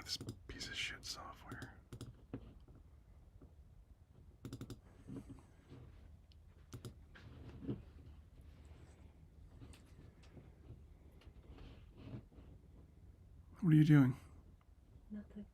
This piece of shit software. What are you doing? Nothing.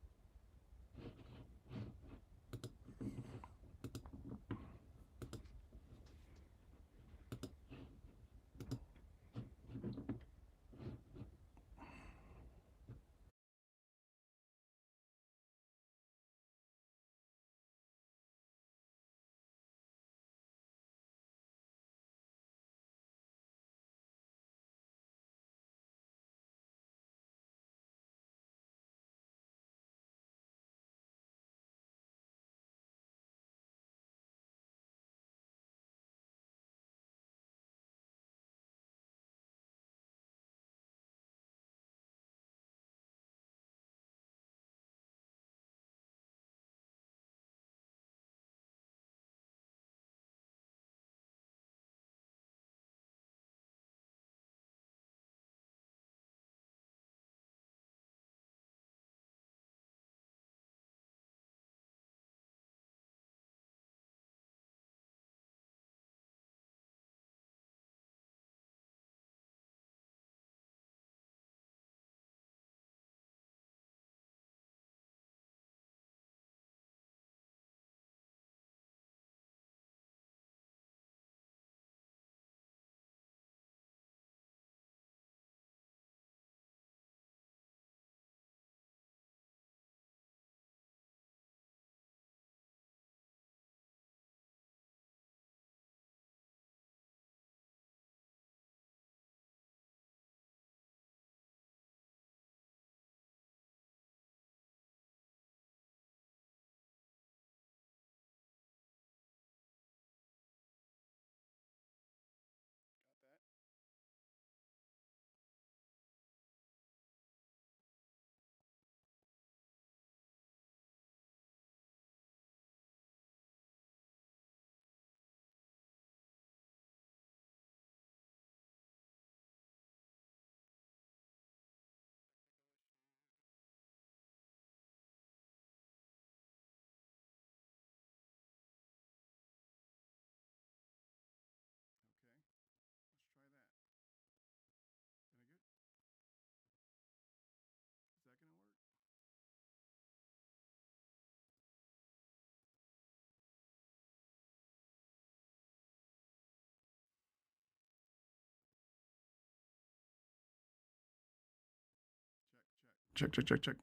Check, check, check, check.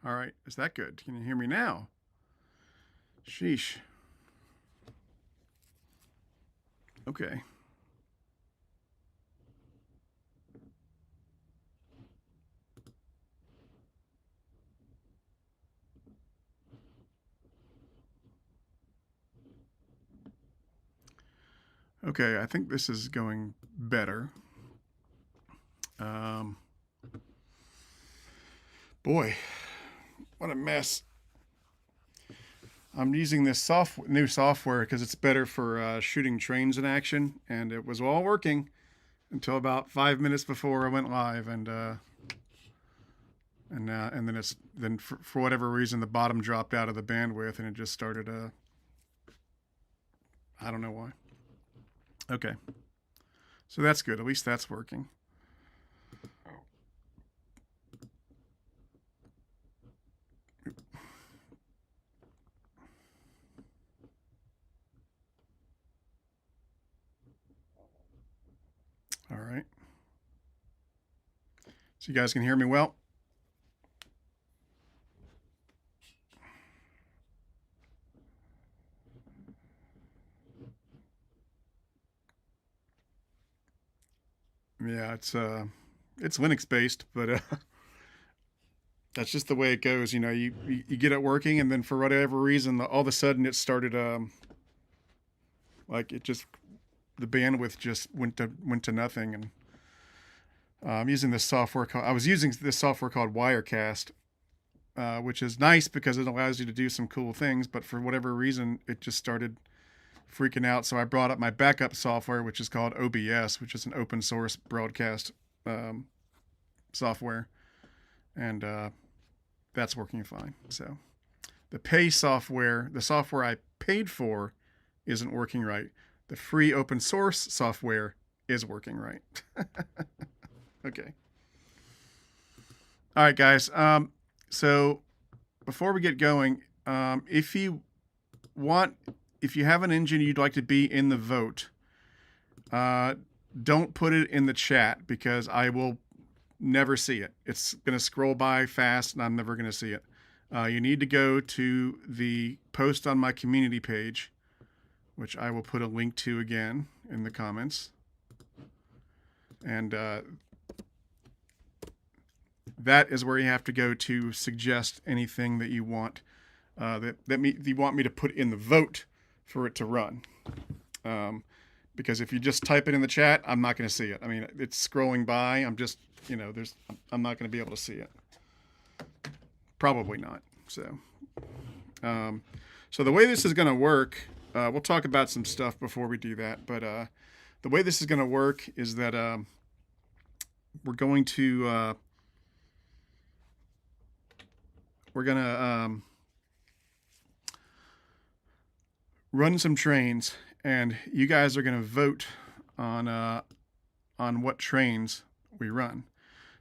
All right, is that good? Can you hear me now? Sheesh. Okay. Okay, I think this is going better. Boy, what a mess. I'm using this new software because it's better for shooting trains in action, and it was all working until about 5 minutes before I went live, and then for whatever reason the bottom dropped out of the bandwidth, and it just started. I don't know why. Okay, so that's good. At least that's working. All right. So you guys can hear me well? Yeah, it's Linux based, but that's just the way it goes. You know, you get it working, and then for whatever reason, all of a sudden it started like it just the bandwidth just went to nothing. And I'm using this software called I was using this software called Wirecast, which is nice because it allows you to do some cool things. But for whatever reason, it just started freaking out. So I brought up my backup software, which is called OBS, which is an open source broadcast software, and that's working fine. So the pay software, the software I paid for, isn't working right. The free open source software is working right. Okay. All right, guys. So before we get going, if you have an engine you'd like to be in the vote, don't put it in the chat because I will never see it. It's going to scroll by fast and I'm never going to see it. You need to go to the post on my community page, which I will put a link to again in the comments. And that is where you have to go to suggest anything that you want you want me to put in the vote for it to run. Because if you just type it in the chat, I'm not going to see it. I mean, it's scrolling by. I'm just, I'm not going to be able to see it. Probably not. So the way this is going to work, we'll talk about some stuff before we do that. But the way this is going to work is that we're going to run some trains, and you guys are going to vote on what trains we run.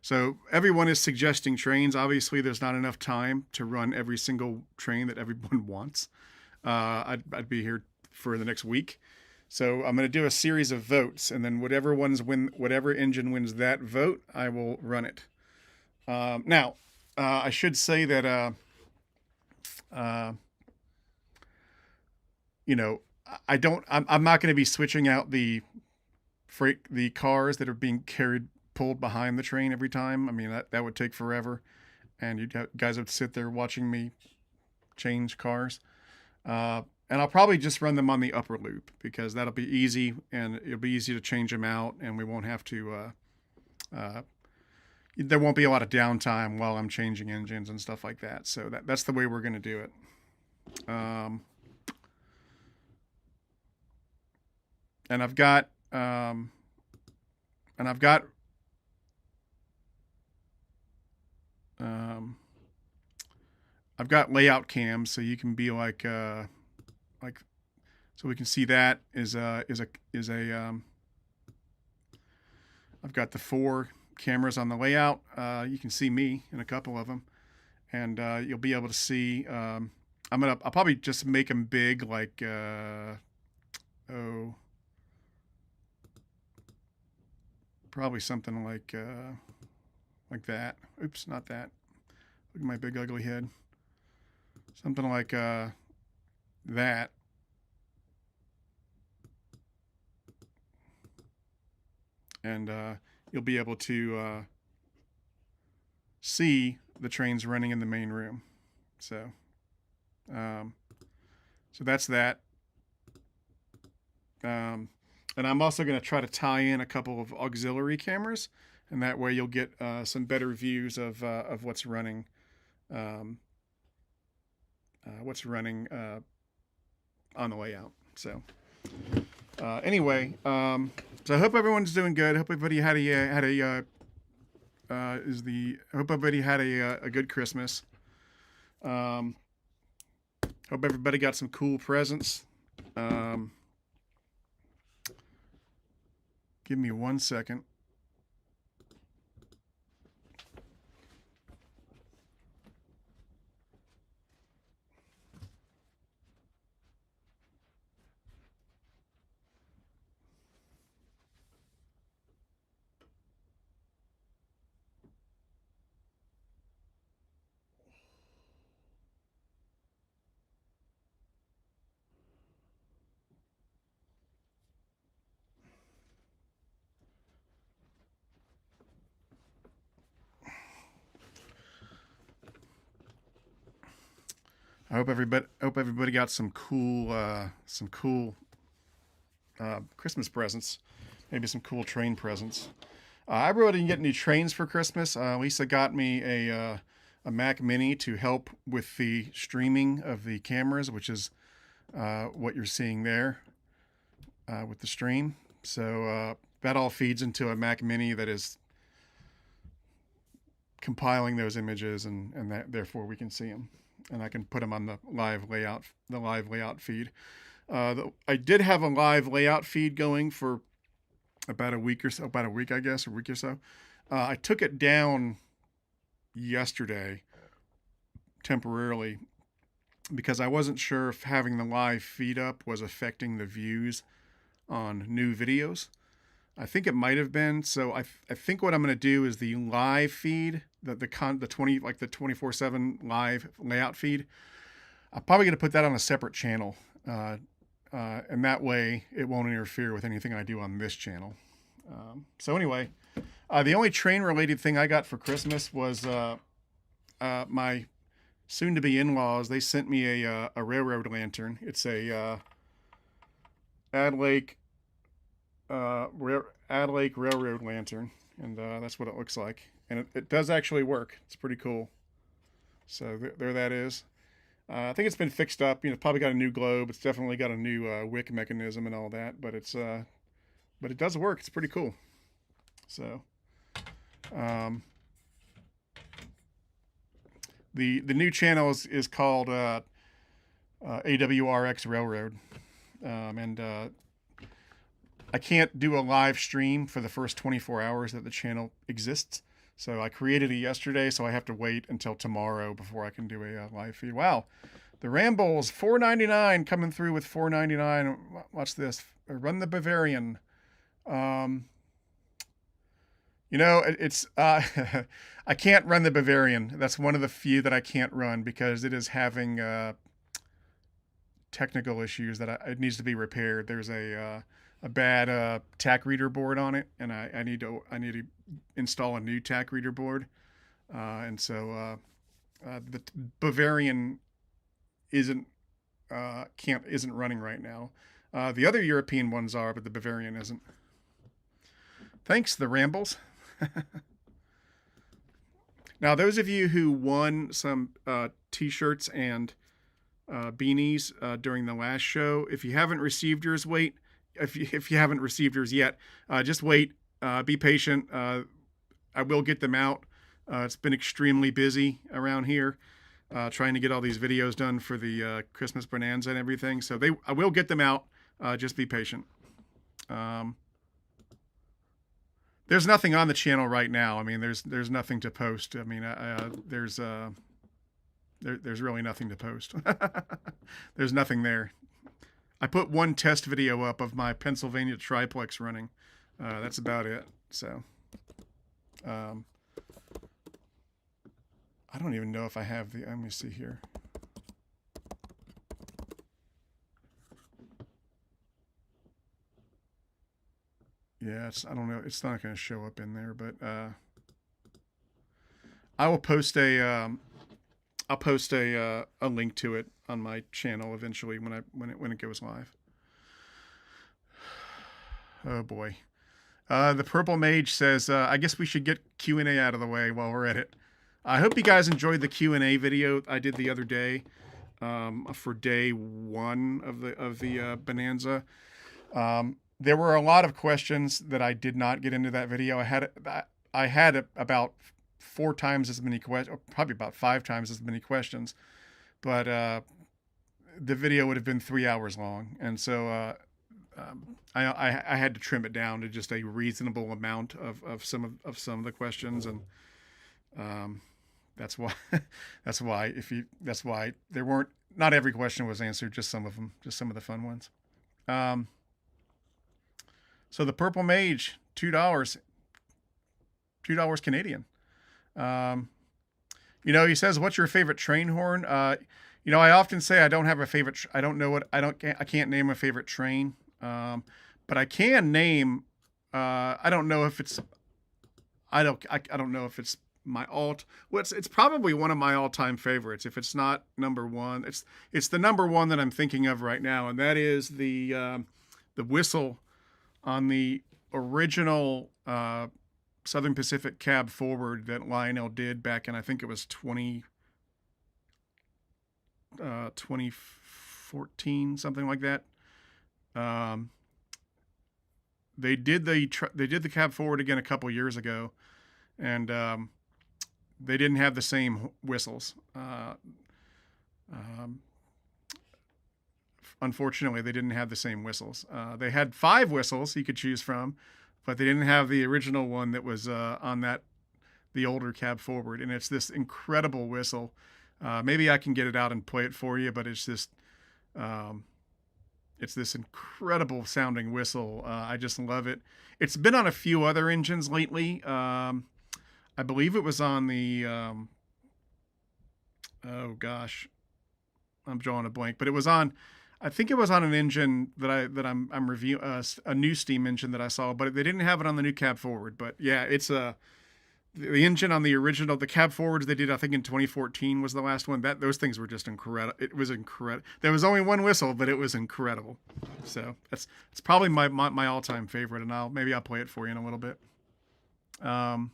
So everyone is suggesting trains. Obviously, there's not enough time to run every single train that everyone wants. I'd be here for the next week. So I'm going to do a series of votes, and then whatever engine wins that vote, I will run it. Now, I should say that I'm not going to be switching out the cars that are being pulled behind the train every time. I mean, that would take forever, and you guys would sit there watching me change cars. And I'll probably just run them on the upper loop because that'll be easy, and it'll be easy to change them out, and we won't have to. There won't be a lot of downtime while I'm changing engines and stuff like that. So that's the way we're going to do it. And I've got layout cams, so you can be like so we can see that I've got the 4 cameras on the layout. You can see me in a couple of them, and you'll be able to see. I'll probably just make them big, like probably something like that. Oops, not that. Look at my big ugly head. Something like that. And you'll be able to see the trains running in the main room. So that's that. And I'm also going to try to tie in a couple of auxiliary cameras, and that way you'll get some better views of what's running. On the way out. So anyway, so I hope everyone's doing good. I hope everybody had a good Christmas. Hope everybody got some cool presents. Give me 1 second. I hope everybody got some cool Christmas presents, maybe some cool train presents. I really didn't get any trains for Christmas. Lisa got me a Mac Mini to help with the streaming of the cameras, which is what you're seeing there with the stream. So that all feeds into a Mac Mini that is compiling those images, and therefore we can see them, and I can put them on the live layout feed. I did have a live layout feed going for about a week, I guess, a week or so. I took it down yesterday temporarily because I wasn't sure if having the live feed up was affecting the views on new videos. I think it might have been. So I think what I'm going to do is the live feed, the 24/7 live layout feed. I'm probably going to put that on a separate channel, and that way it won't interfere with anything I do on this channel. So anyway, the only train-related thing I got for Christmas was my soon-to-be in-laws. They sent me a railroad lantern. It's a Ad Lake Railroad lantern, and that's what it looks like. And it does actually work. It's pretty cool. So there that is. I think it's been fixed up. Probably got a new globe. It's definitely got a new wick mechanism and all that. But it does work. It's pretty cool. So, the new channel is called AWRX Railroad, and I can't do a live stream for the first 24 hours that the channel exists. So I created it yesterday, so I have to wait until tomorrow before I can do a live feed. Wow, the Rambles, $4.99 coming through with $4.99. Watch this. Run the Bavarian. It's I can't run the Bavarian. That's one of the few that I can't run because it is having technical issues that it needs to be repaired. There's a bad tack reader board on it, and I need to install a new tack reader board, and so the Bavarian isn't running right now. The other European ones are, but the Bavarian isn't. Thanks, the Rambles. Now, those of you who won some t-shirts and beanies during the last show, if you haven't received yours, wait. If you haven't received yours yet, just wait. Be patient. I will get them out. It's been extremely busy around here, trying to get all these videos done for the Christmas Bonanza and everything. So I will get them out. Just be patient. There's nothing on the channel right now. I mean, there's nothing to post. I mean, there's really nothing to post. There's nothing there. I put one test video up of my Pennsylvania triplex running. That's about it. So, I don't even know if I have the. Let me see here. Yeah, I don't know. It's not going to show up in there, but I will post I'll post a link to it on my channel eventually when it goes live. Oh boy. The Purple Mage says, I guess we should get Q&A out of the way while we're at it. I hope you guys enjoyed the Q&A video I did the other day for day 1 of the Bonanza. There were a lot of questions that I did not get into that video. I had about 4 times as many questions, probably about 5 times as many questions, but the video would have been 3 hours long, and so I had to trim it down to just a reasonable amount of some of the questions, and that's why there weren't, not every question was answered, just some of them, just some of the fun ones. So the Purple Mage, $2 Canadian. He says, "What's your favorite train horn?" I often say I don't have a favorite. I can't name a favorite train. But I can name. I don't know if it's. I don't know if it's my alt. Well, it's probably one of my all-time favorites. If it's not number one, it's the number one that I'm thinking of right now, and that is the whistle on the original Southern Pacific cab forward that Lionel did back in, I think it was 2014, something like that. They did the cab forward again a couple years ago, and they didn't have the same whistles. Um, Unfortunately, they didn't have the same whistles. They had 5 whistles you could choose from, but they didn't have the original one that was on the older cab forward. And it's this incredible whistle. Maybe I can get it out and play it for you, but um, it's this incredible sounding whistle. I just love it. It's been on a few other engines lately. I believe it was on the oh gosh, I'm drawing a blank, but it was on. I think it was on an engine that I'm reviewing, a new steam engine that I saw, but they didn't have it on the new cab forward. But yeah, it's the engine on the original, the cab forwards they did, I think in 2014 was the last one. Those things were just incredible. It was incredible. There was only one whistle, but it was incredible. So it's probably my all time favorite, and maybe I'll play it for you in a little bit. Are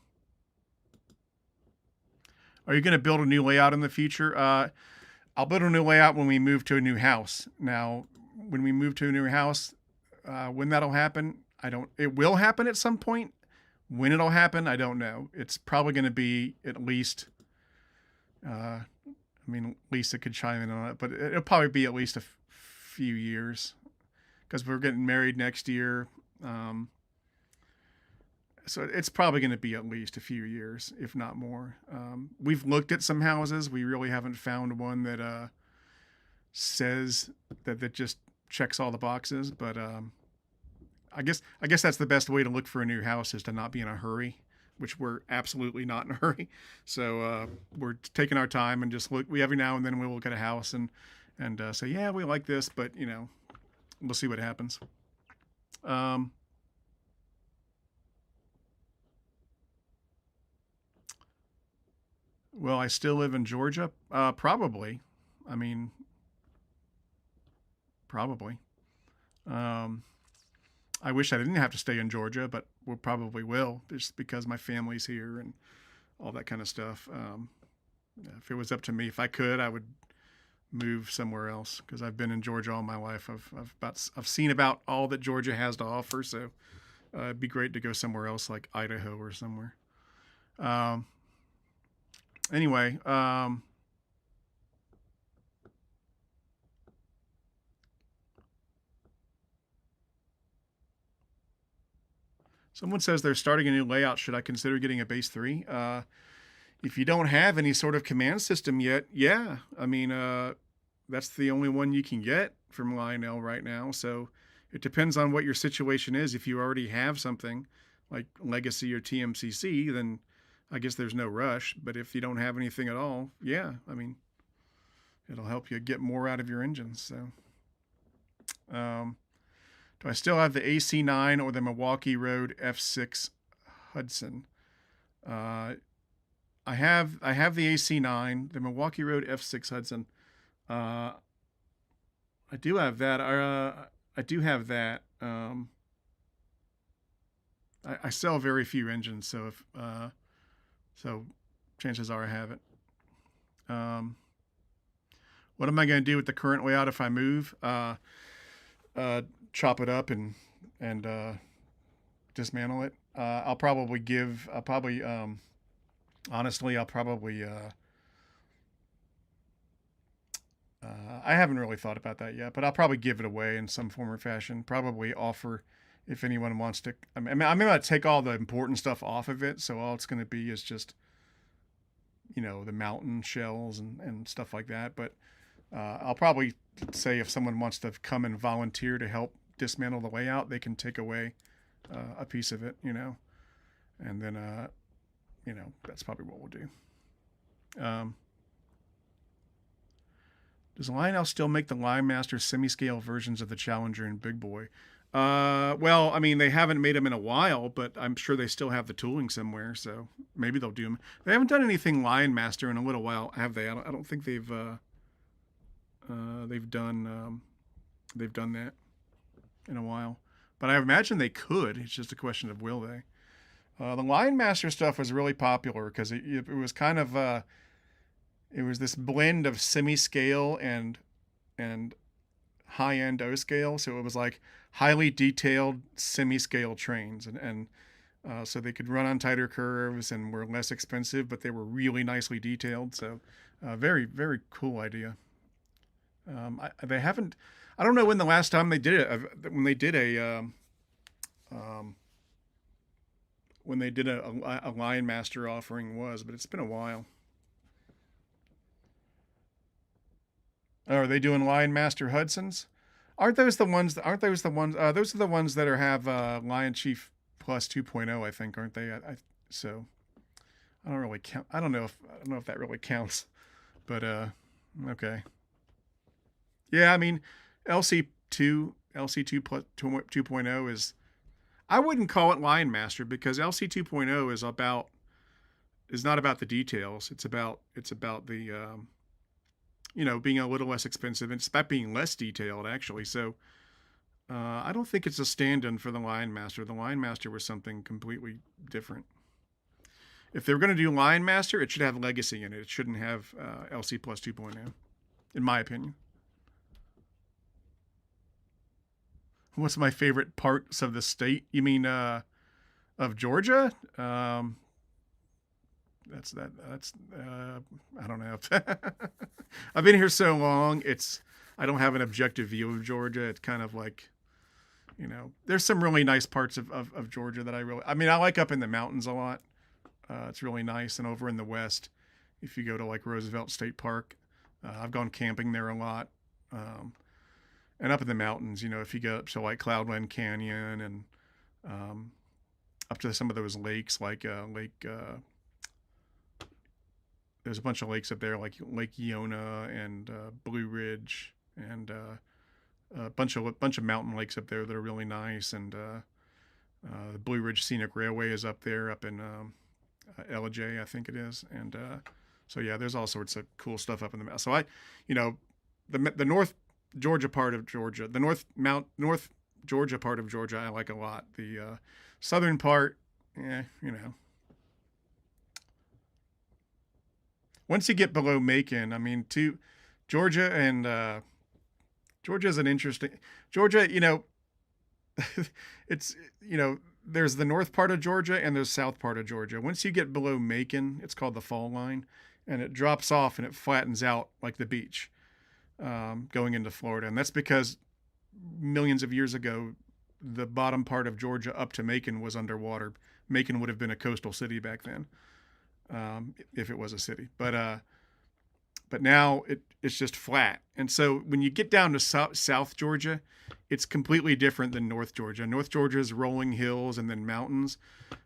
you going to build a new layout in the future? I'll build a new layout when we move to a new house. Now, when we move to a new house, when that'll happen, it will happen at some point. When it'll happen, I don't know. It's probably going to be at least, Lisa could chime in on it, but it'll probably be at least a few years because we're getting married next year. So it's probably going to be at least a few years, if not more. We've looked at some houses. We really haven't found one that says that just checks all the boxes. But I guess that's the best way to look for a new house is to not be in a hurry, which we're absolutely not in a hurry. So we're taking our time and just look. Every now and then we'll look at a house and say, yeah, we like this, but we'll see what happens. Will I still live in Georgia? Probably. I mean, probably. I wish I didn't have to stay in Georgia, but we probably will just because my family's here and all that kind of stuff. If it was up to me, if I could, I would move somewhere else because I've been in Georgia all my life. I've seen about all that Georgia has to offer. So it'd be great to go somewhere else like Idaho or somewhere. Anyway, someone says they're starting a new layout. Should I consider getting a base 3? If you don't have any sort of command system yet, yeah. I mean, that's the only one you can get from Lionel right now. So it depends on what your situation is. If you already have something like Legacy or TMCC, then I guess there's no rush. But if you don't have anything at all, yeah, I mean, it'll help you get more out of your engines. So, do I still have the AC9 or the Milwaukee Road F6 Hudson? I have the AC9, the Milwaukee Road F6 Hudson. I do have that. I do have that. I sell very few engines, so so chances are I have it. What am I going to do with the current layout if I move? Chop it up and dismantle it. Honestly, I haven't really thought about that yet, but I'll probably give it away in some form or fashion. Probably offer if anyone wants to. I'm going to take all the important stuff off of it, so all it's going to be is just, the mountain shells and stuff like that. But I'll probably say if someone wants to come and volunteer to help dismantle the layout, they can take away a piece of it, and then, that's probably what we'll do. Does Lionel still make the Line Master semi-scale versions of the Challenger and Big Boy? Well, I mean, they haven't made them in a while, but I'm sure they still have the tooling somewhere, so maybe they'll do them. They haven't done anything Line Master in a little while, have they? I don't think they've done that in a while, but I imagine they could. It's just a question of will they. The Line Master stuff was really popular because it was kind of it was this blend of semi-scale and high-end O-scale, so it was like highly detailed semi-scale trains, and so they could run on tighter curves and were less expensive, but they were really nicely detailed. So, very, very cool idea. They haven't. I don't know when the last time they did it. When they did um, a Lion Master offering was, but it's been a while. Oh, are they doing Lion Master Hudsons? Aren't those the ones? Aren't those the ones? Those are the ones that have Lion Chief Plus 2.0, I think, aren't they? So I don't really count. I don't know if that really counts, but okay. Yeah, I mean, LC2 plus 2.0 is. I wouldn't call it Lion Master because LC 2.0 is not about the details. It's about the being a little less expensive. It's about being less detailed actually. So I don't think it's a stand-in for the Lion Master. The Lion Master was something completely different. If they're going to do Lion Master, it should have Legacy in it. It shouldn't have LC plus 2.0, in my opinion. What's my favorite parts of the state? You mean of Georgia? That's I don't know. I've been here so long. I don't have an objective view of Georgia. It's kind of like, there's some really nice parts of Georgia that I like up in the mountains a lot. It's really nice. And over in the West, if you go to like Roosevelt State Park, I've gone camping there a lot. And up in the mountains, if you go up to like Cloudland Canyon and up to some of those lakes, like there's a bunch of lakes up there, like Lake Iona and Blue Ridge, and a bunch of mountain lakes up there that are really nice. And the Blue Ridge Scenic Railway is up there, up in LJ, I think it is. And so yeah, there's all sorts of cool stuff up in the mountain. So the North Georgia part of Georgia, the North Georgia part of Georgia, I like a lot. The southern part, once you get below Macon, Georgia and Georgia is an interesting Georgia. It's there's the north part of Georgia and there's south part of Georgia. Once you get below Macon, it's called the fall line, and it drops off and it flattens out like the beach. Going into Florida. And that's because millions of years ago, the bottom part of Georgia up to Macon was underwater. Macon would have been a coastal city back then, if it was a city. But now it's just flat. And so when you get down to South Georgia, it's completely different than North Georgia. North Georgia is rolling hills and then mountains,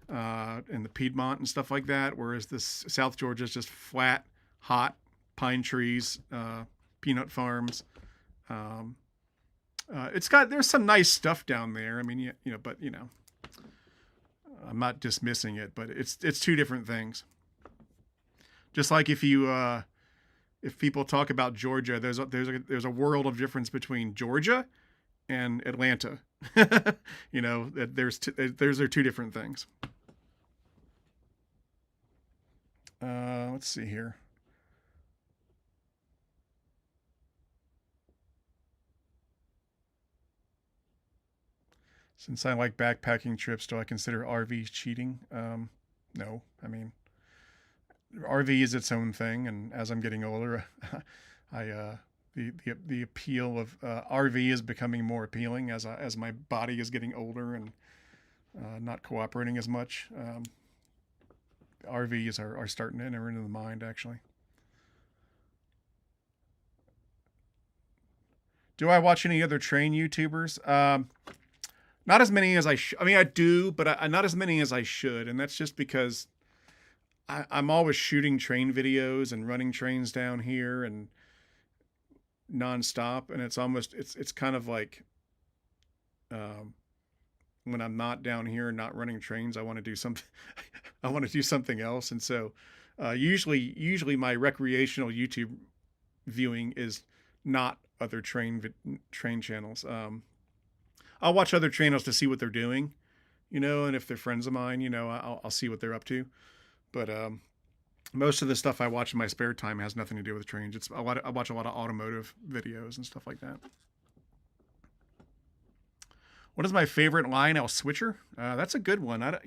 and the Piedmont and stuff like that. Whereas this South Georgia is just flat, hot pine trees, peanut farms. There's some nice stuff down there. But I'm not dismissing it, but it's two different things. Just like if people talk about Georgia, there's a world of difference between Georgia and Atlanta. Those are two different things. Let's see here. Since I like backpacking trips, do I consider RVs cheating? No. RV is its own thing, and as I'm getting older, the appeal of RV is becoming more appealing as my body is getting older and not cooperating as much. RVs are starting to enter into the mind, actually. Do I watch any other train YouTubers? Not as many as I should. I do, but not as many as I should. And that's just because I'm always shooting train videos and running trains down here and nonstop. And it's kind of like when I'm not down here and not running trains, I want to do something. I want to do something else. And so usually my recreational YouTube viewing is not other train channels. I'll watch other channels to see what they're doing, and if they're friends of mine, I'll see what they're up to. But most of the stuff I watch in my spare time has nothing to do with trains. I watch a lot of automotive videos and stuff like that. What is my favorite Lionel switcher? That's a good one. That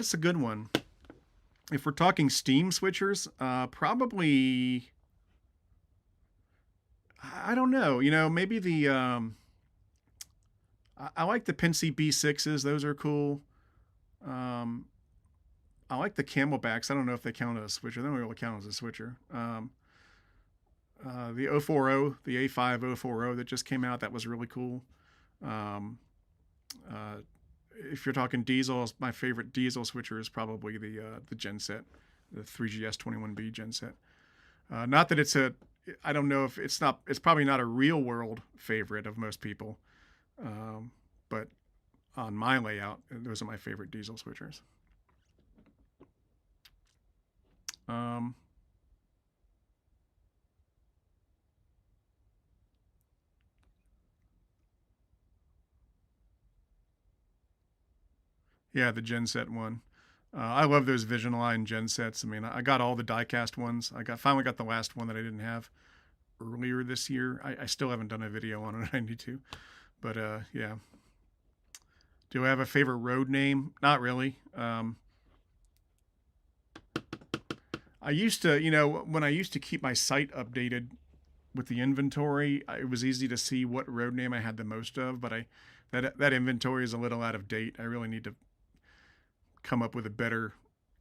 is a good one. If we're talking steam switchers, probably, I don't know. Maybe I like the Pennsy B6s. Those are cool. Um, I like the Camelbacks. I don't know if they count as a switcher. They don't really count as a switcher. The 040, the A5 040 that just came out, that was really cool. Um, uh, if you're talking diesels, my favorite diesel switcher is probably the genset, the 3GS21B genset. Not that I don't know if it's probably not a real world favorite of most people, but on my layout, those are my favorite diesel switchers. Yeah, the genset one. I love those Vision Line gensets. I mean, I got all the diecast ones. Finally got the last one that I didn't have earlier this year. I still haven't done a video on it. I need to, but yeah. Do I have a favorite road name? Not really. I used to, when I used to keep my site updated with the inventory, it was easy to see what road name I had the most of. But that inventory is a little out of date. I really need to come up with a better,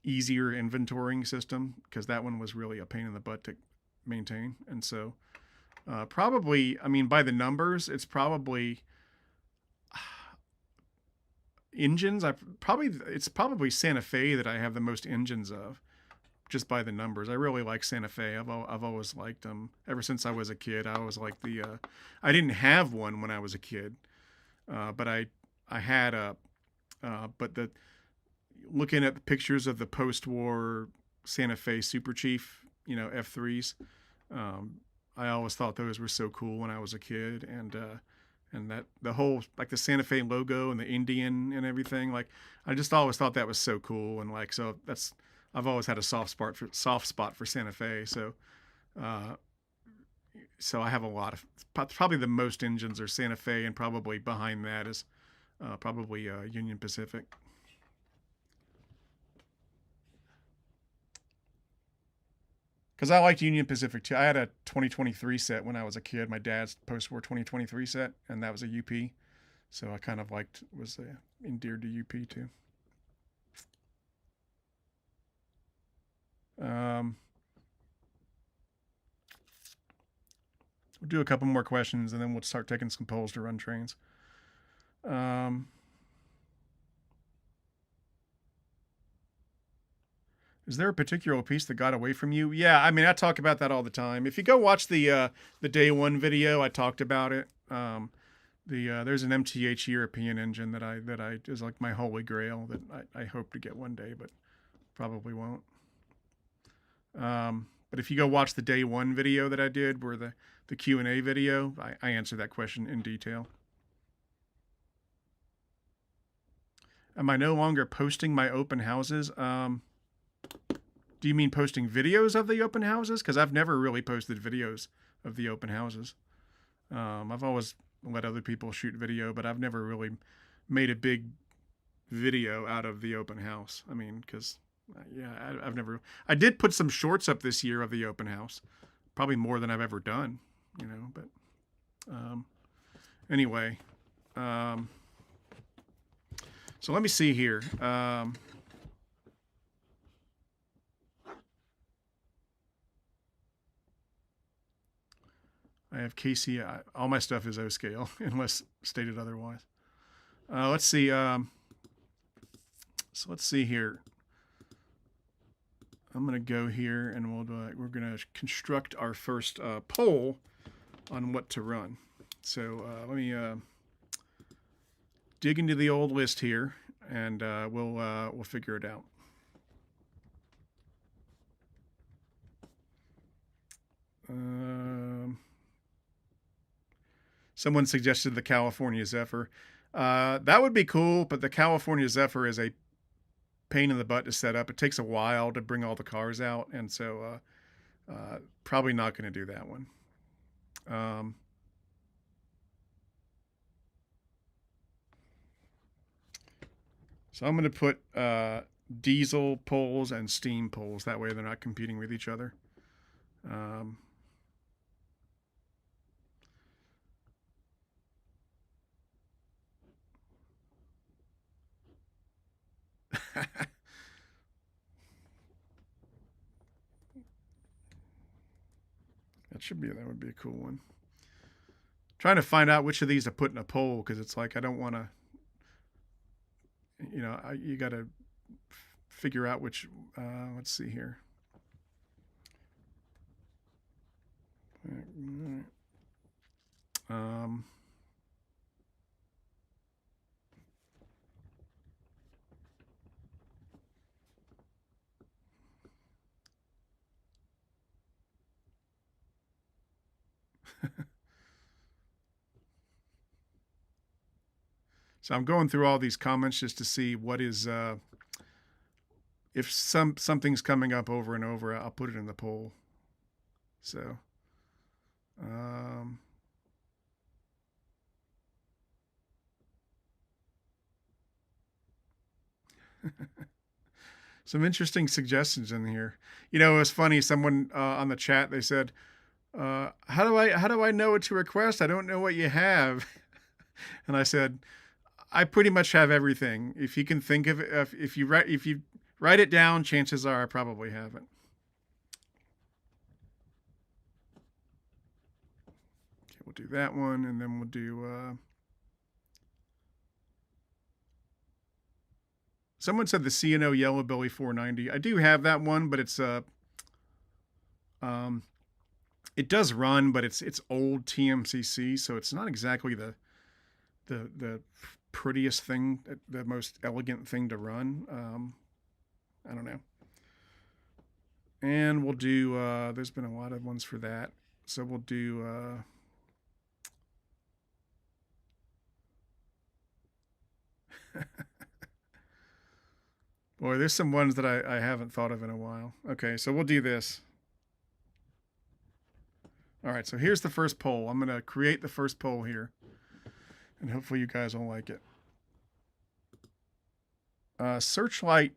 easier inventorying system, because that one was really a pain in the butt to maintain. And so probably, I mean, by the numbers, it's probably engines. It's probably Santa Fe that I have the most engines of, just by the numbers. I really like Santa Fe. I've always liked them ever since I was a kid. I always liked I didn't have one when I was a kid, but I had but looking at the pictures of the post-war Santa Fe Super Chief, F3s, I always thought those were so cool when I was a kid, and that the whole, like, the Santa Fe logo and the Indian and everything, like, I just always thought that was so cool. And like, so I've always had a soft spot for Santa Fe. So I have a lot of, probably the most engines are Santa Fe, and probably behind that is probably Union Pacific. Because I liked Union Pacific too. I had a 2023 set when I was a kid, my dad's post-war 2023 set, and that was a UP. So I kind of was endeared to UP too. We'll do a couple more questions, and then we'll start taking some polls to run trains. Is there a particular piece that got away from you? Yeah, I mean, I talk about that all the time. If you go watch the day one video, I talked about it. There's an MTH European engine that I is like my holy grail that I hope to get one day, but probably won't. But if you go watch the day one video that I did, where the Q&A video, I answer that question in detail. Am I no longer posting my open houses? Do you mean posting videos of the open houses? Because I've never really posted videos of the open houses. I've always let other people shoot video, but I've never really made a big video out of the open house. I mean, because I did put some shorts up this year of the open house, probably more than I've ever done, but anyway. So let me see here. I have Casey. All my stuff is O scale, unless stated otherwise. Let's see. So let's see here. I'm gonna go here, and we're gonna construct our first poll on what to run. So let me dig into the old list here, and we'll figure it out. Someone suggested the California Zephyr. That would be cool, but the California Zephyr is a pain in the butt to set up. It takes a while to bring all the cars out, and so probably not going to do that one. So I'm going to put diesel poles and steam poles. That way they're not competing with each other. That would be a cool one. Trying to find out which of these to put in a pole, because it's like I don't want to, you got to figure out which. Let's see here. So I'm going through all these comments just to see what is, if something's coming up over and over, I'll put it in the poll. So, some interesting suggestions in here. It was funny. Someone on the chat, they said, how do I know what to request? I don't know what you have. And I said, I pretty much have everything. If you can think of it, if you write it down, chances are I probably have it. Okay, we'll do that one, and then we'll do. Someone said the C&O Yellow Belly 490. I do have that one, but it's it does run, but it's old TMCC, so it's not exactly the prettiest thing, the most elegant thing to run. I don't know. And we'll do, there's been a lot of ones for that. So we'll do, boy, there's some ones that I haven't thought of in a while. Okay, so we'll do this. All right, so here's the first poll. I'm going to create the first poll here, and hopefully you guys will like it. Searchlight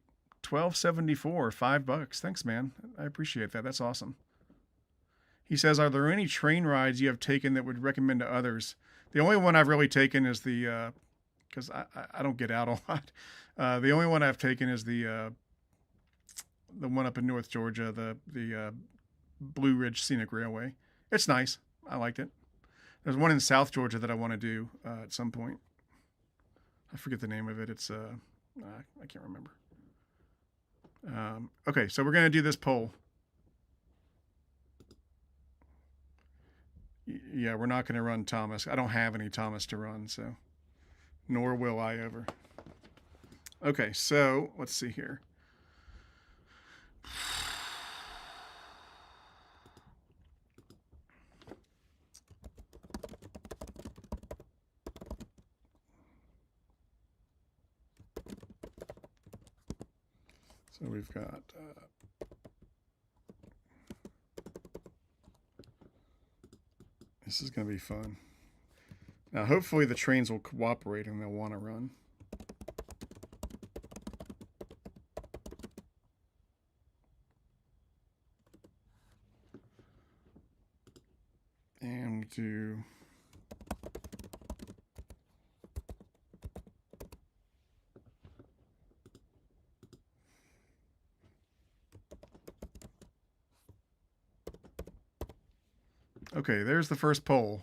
1274, $5. Thanks, man. I appreciate that. That's awesome. He says, are there any train rides you have taken that would recommend to others? The only one I've really taken is the, because I don't get out a lot. The only one I've taken is the one up in North Georgia, the Blue Ridge Scenic Railway. It's nice. I liked it. There's one in South Georgia that I want to do at some point. I forget the name of it. It's I can't remember. Okay, so we're going to do this poll. Yeah, we're not going to run Thomas. I don't have any Thomas to run, so nor will I ever. Okay, so let's see here. So we've got this is going to be fun. Now, hopefully the trains will cooperate and they'll want to run. And do okay, there's the first poll.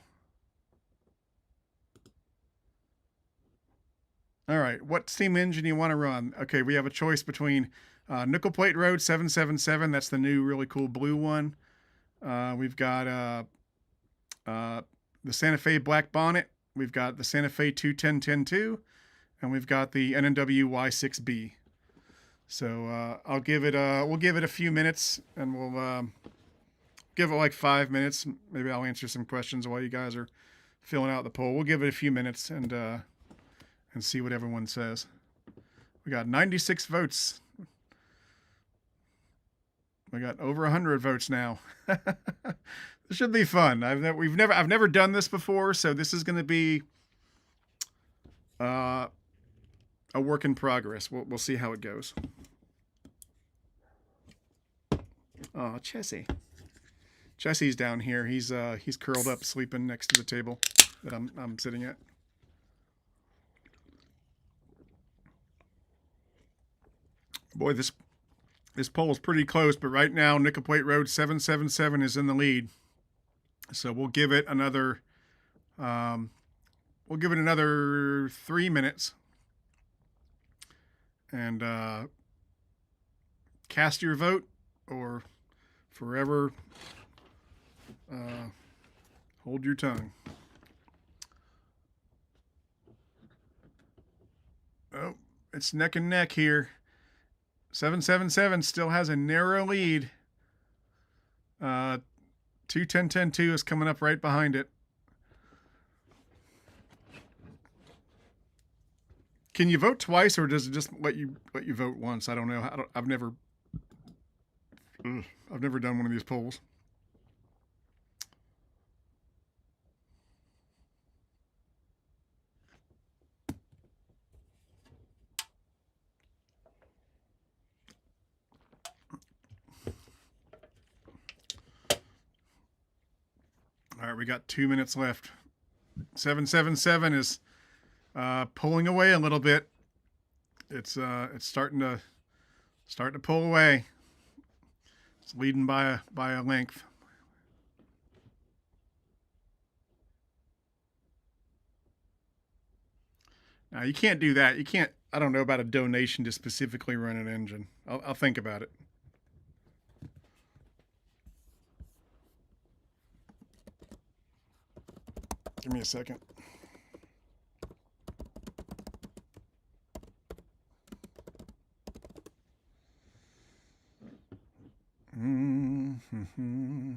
All right, what steam engine do you want to run? Okay, we have a choice between Nickel Plate Road 777. That's the new really cool blue one. We've got the Santa Fe Black Bonnet. We've got the Santa Fe 210-10-2. And we've got the N&W Y6B. So I'll give it we'll give it a few minutes, and we'll give it like 5 minutes. Maybe I'll answer some questions while you guys are filling out the poll. We'll give it a few minutes and see what everyone says. We got 96 votes. We got over 100 votes now. This should be fun. I've never done this before, so this is going to be a a work in progress. We'll see how it goes. Oh, Chelsea's down here. He's curled up, sleeping next to the table that I'm sitting at. Boy, this poll is pretty close, but right now Nickel Plate Road 777 is in the lead. So we'll give it another 3 minutes, and cast your vote or forever hold your tongue. Oh, it's neck and neck here. 777 still has a narrow lead. 2-10-10-2 is coming up right behind it. Can you vote twice, or does it just let you vote once? I don't know. I've never done one of these polls. All right, we got 2 minutes left. 777 is pulling away a little bit. It's starting to pull away. It's leading by a length. Now you can't do that. You can't. I don't know about a donation to specifically run an engine. I'll think about it. Give me a second. Mm-hmm.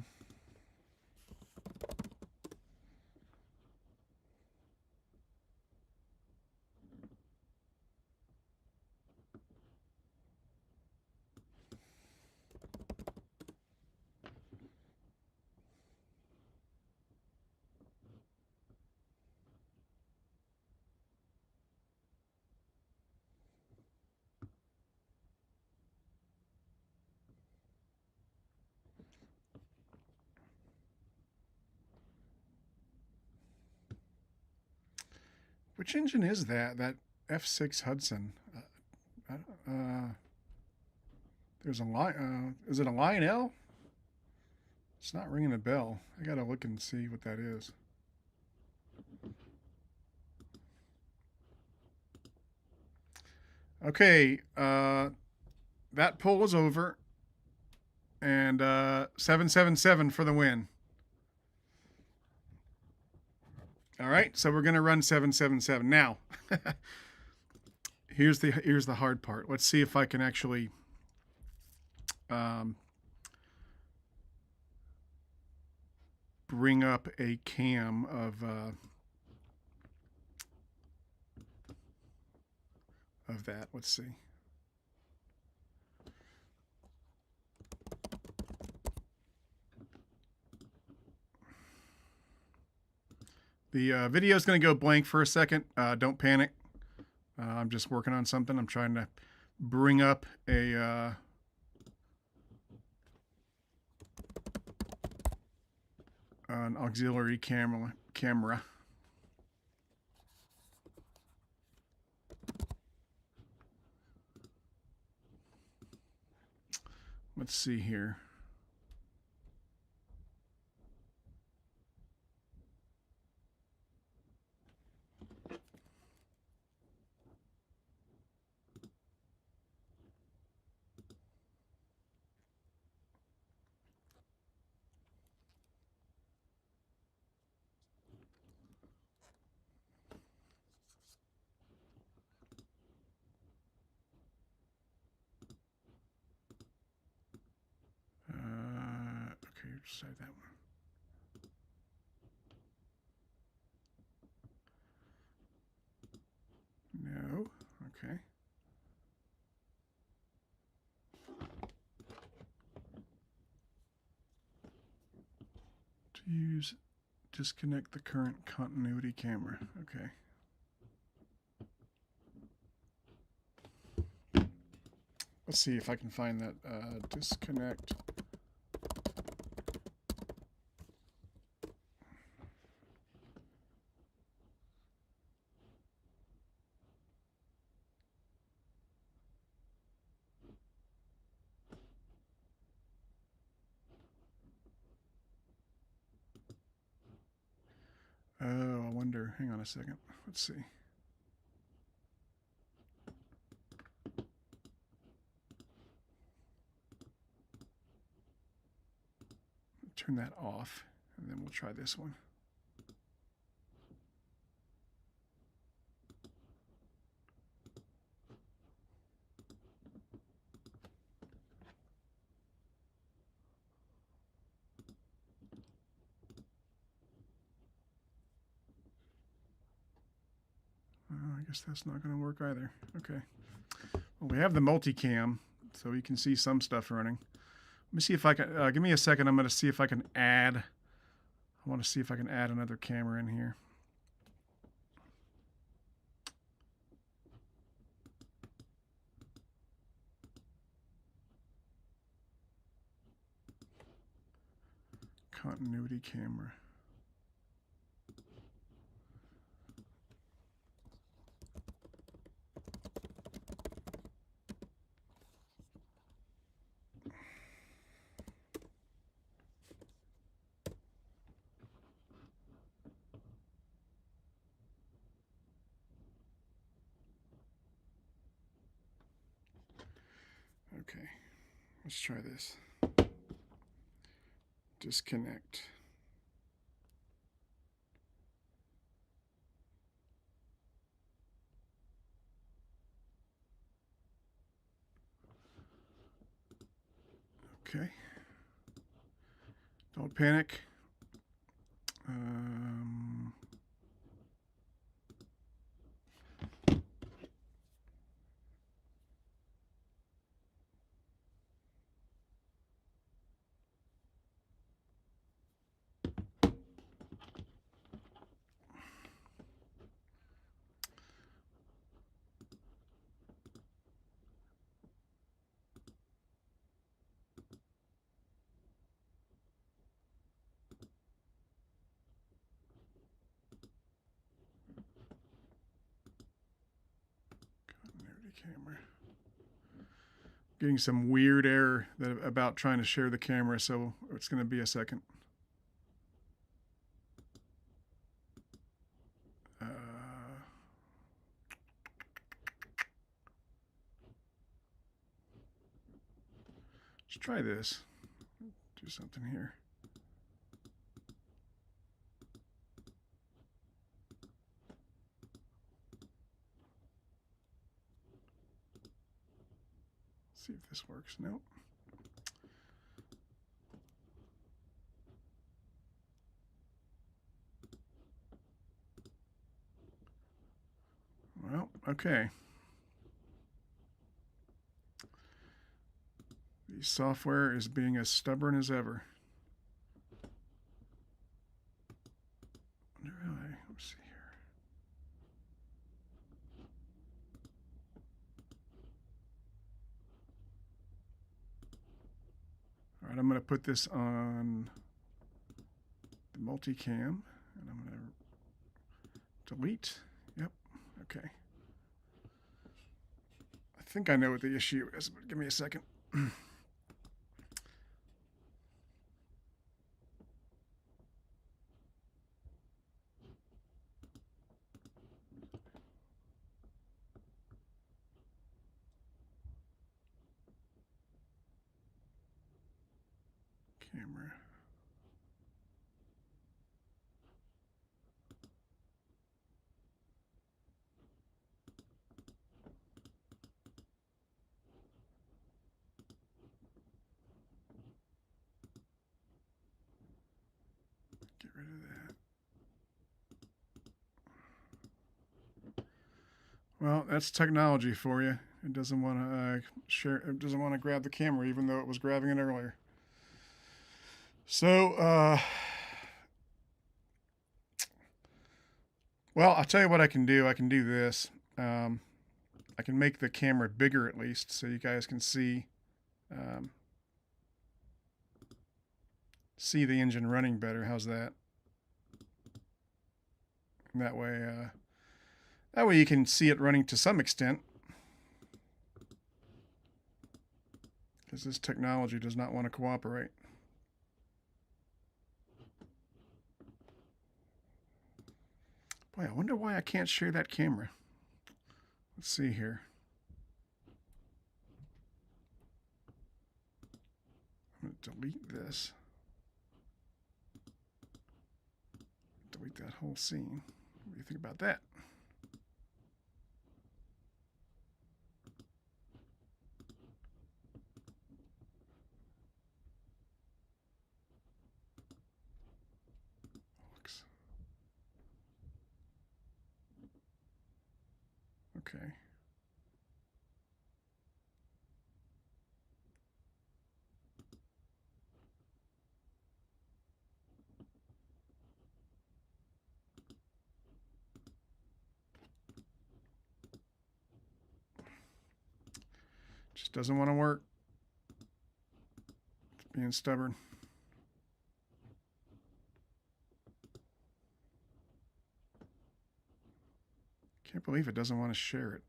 Which engine is that? That F6 Hudson. There's a line. Is it a Lionel? It's not ringing a bell. I gotta look and see what that is. Okay, that poll is over, and 777 for the win. All right, so we're gonna run 777 now. Here's the hard part. Let's see if I can actually bring up a cam of that. Let's see. The video is going to go blank for a second. Don't panic. I'm just working on something. I'm trying to bring up a an auxiliary camera. Let's see here. Okay, save that one. No, okay. To use, disconnect the current continuity camera. Okay. Let's see if I can find that. Disconnect. Oh, I wonder. Hang on a second. Let's see. Turn that off, and then we'll try this one. I guess that's not going to work either. Okay. Well, we have the multicam, so you can see some stuff running. Let me see if I can, give me a second. I'm going to see if I can add, I want to see if I can add another camera in here. Continuity camera. Okay, let's try this. Disconnect. Okay. Don't panic. Camera. Getting some weird error about trying to share the camera, so it's going to be a second. Let's try this. Do something here. See if this works. Nope. Well, okay. The software is being as stubborn as ever. Really? Let's see here. All right, I'm going to put this on the multicam, and I'm going to delete. Yep. Okay. I think I know what the issue is, but give me a second. Camera. Get rid of that. Well, that's technology for you. It doesn't want to share. It doesn't want to grab the camera, even though it was grabbing it earlier. So, well, I'll tell you what I can do. I can do this. I I can make the camera bigger at least so you guys can see see the engine running better. How's that? And that way you can see it running to some extent, because this technology does not want to cooperate. Boy, I wonder why I can't share that camera. Let's see here. I'm going to delete this. Delete that whole scene. What do you think about that? Okay. Just doesn't want to work. It's being stubborn. Can't believe it doesn't want to share it.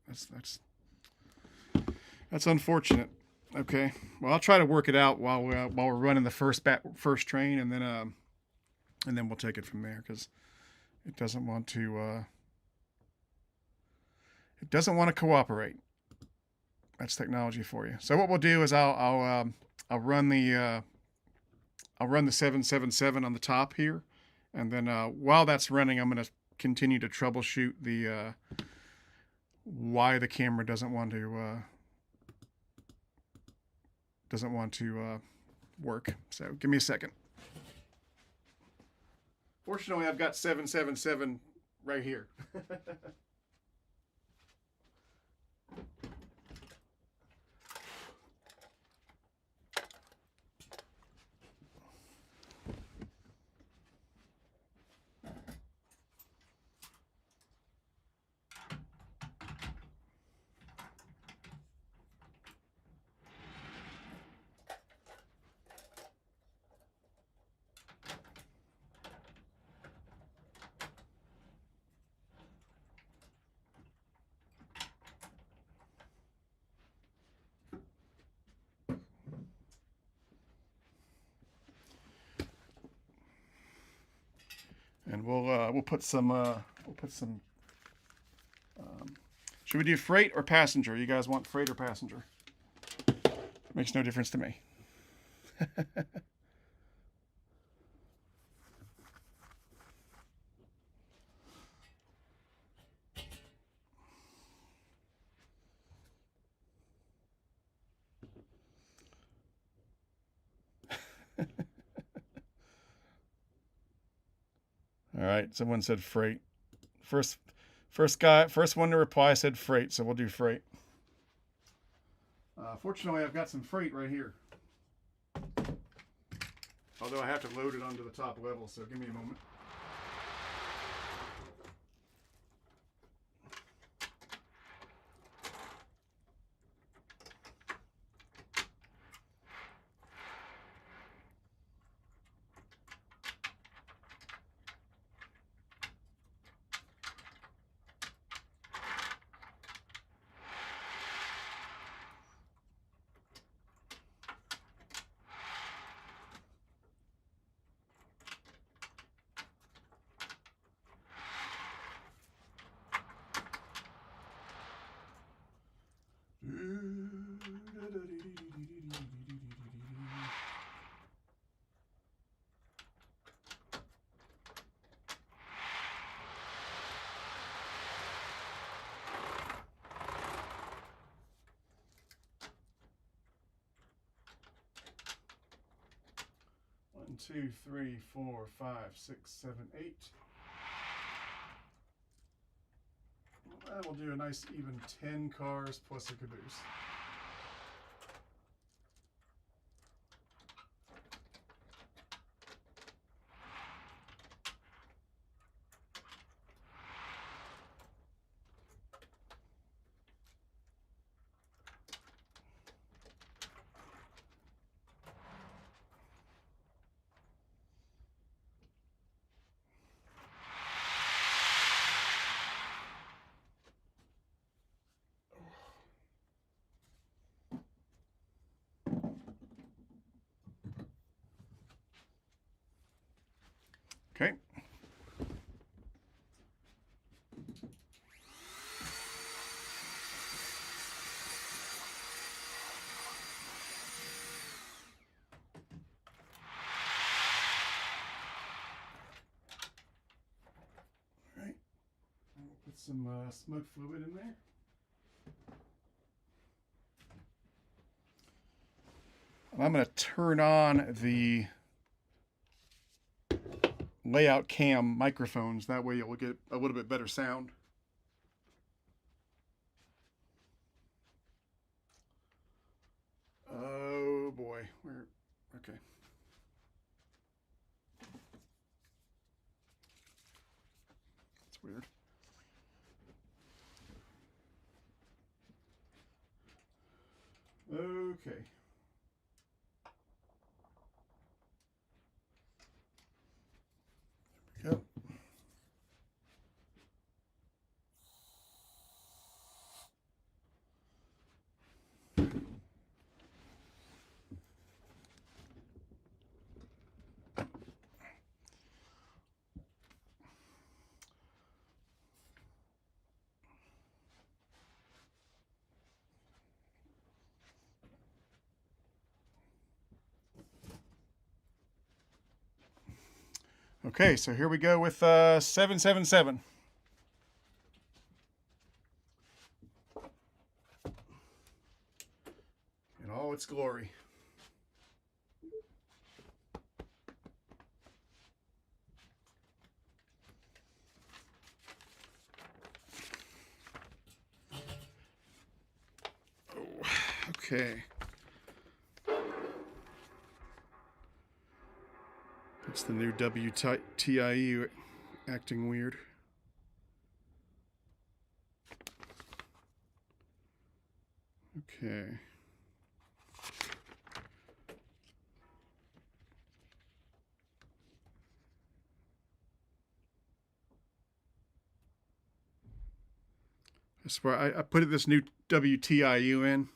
That's unfortunate. Okay. Well, I'll try to work it out while we're running the first train, and then we'll take it from there, because it doesn't want to cooperate. That's technology for you. So what we'll do is I'll run the 777 on the top here, and then while that's running, I'm going to continue to troubleshoot the why the camera doesn't want to work. So give me a second. Fortunately, I've got 777 right here. And we'll put some should we do freight or passenger? You guys want freight or passenger? Makes no difference to me. All right, someone said freight. First one to reply said freight, so we'll do freight. Fortunately, I've got some freight right here. Although I have to load it onto the top level, so give me a moment. One, two, three, 4, 5, 6, 7, 8. We'll do a nice even 10 cars plus a caboose. some smoke fluid in there. I'm going to turn on the layout cam microphones. That way you'll get a little bit better sound. Oh boy. Okay. That's weird. Okay. There we go. Okay, so here we go with 777. In all its glory. Oh, okay. It's the new WTIE acting weird. Okay. I swear I put this new WTIU in.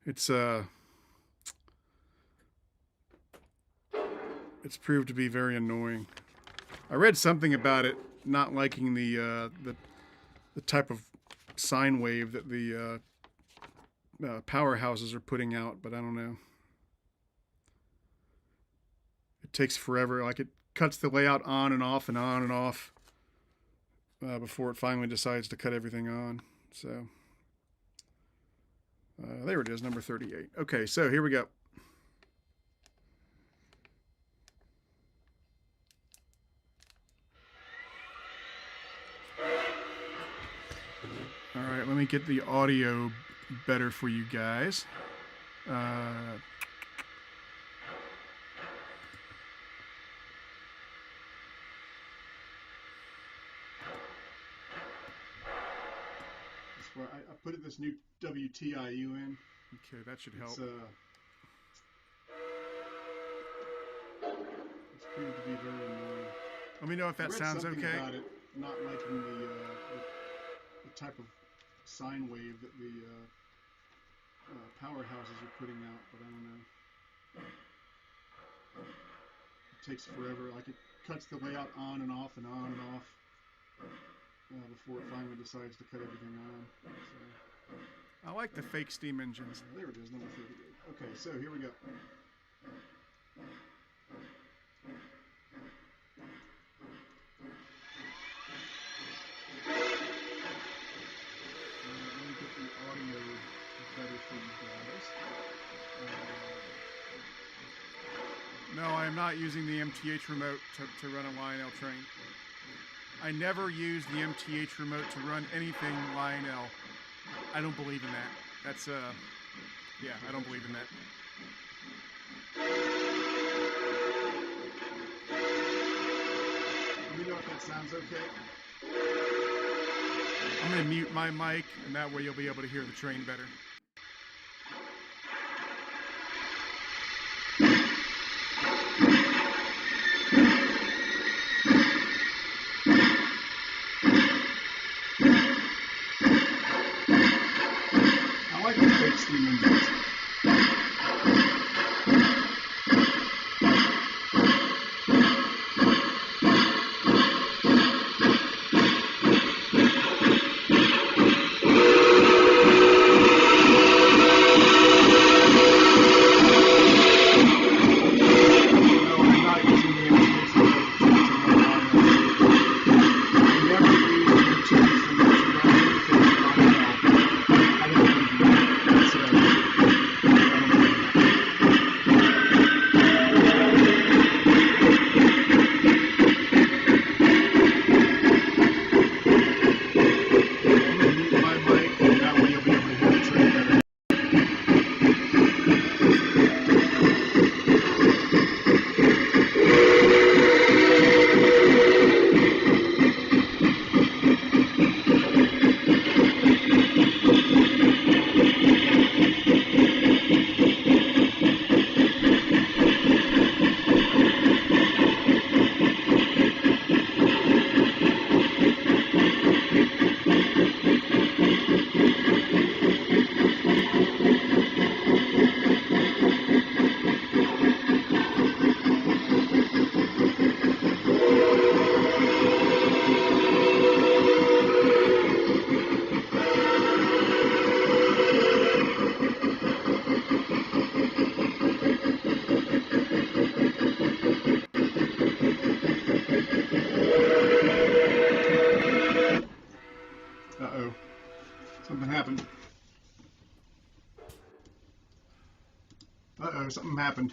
It's proved to be very annoying. I read something about it not liking the type of sine wave that the powerhouses are putting out, but I don't know. It takes forever. Like it cuts the layout on and off and on and off before it finally decides to cut everything on. So there it is, number 38. Okay, so here we go. All right, let me get the audio better for you guys. I put this new WTIU in. Okay, that should help. It's proved to be very annoying. Let me know if that sounds okay. About it not liking the type of sine wave that the powerhouses are putting out, but I don't know. It takes forever. Like it cuts the layout on and off and on and off before it finally decides to cut everything on. So, I like the fake steam engines. There it is, number 38. Okay, so here we go. Let me get the audio better for you guys. No, I am not using the MTH remote to run a Lionel train. I never use the MTH remote to run anything Lionel. I don't believe in that. That's, yeah, I don't believe in that. Let me know if that sounds okay. I'm going to mute my mic, and that way you'll be able to hear the train better. I like the fake steam engines. Uh-oh, something happened.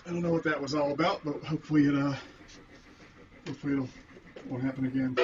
I don't know what that was all about, but hopefully it won't happen again.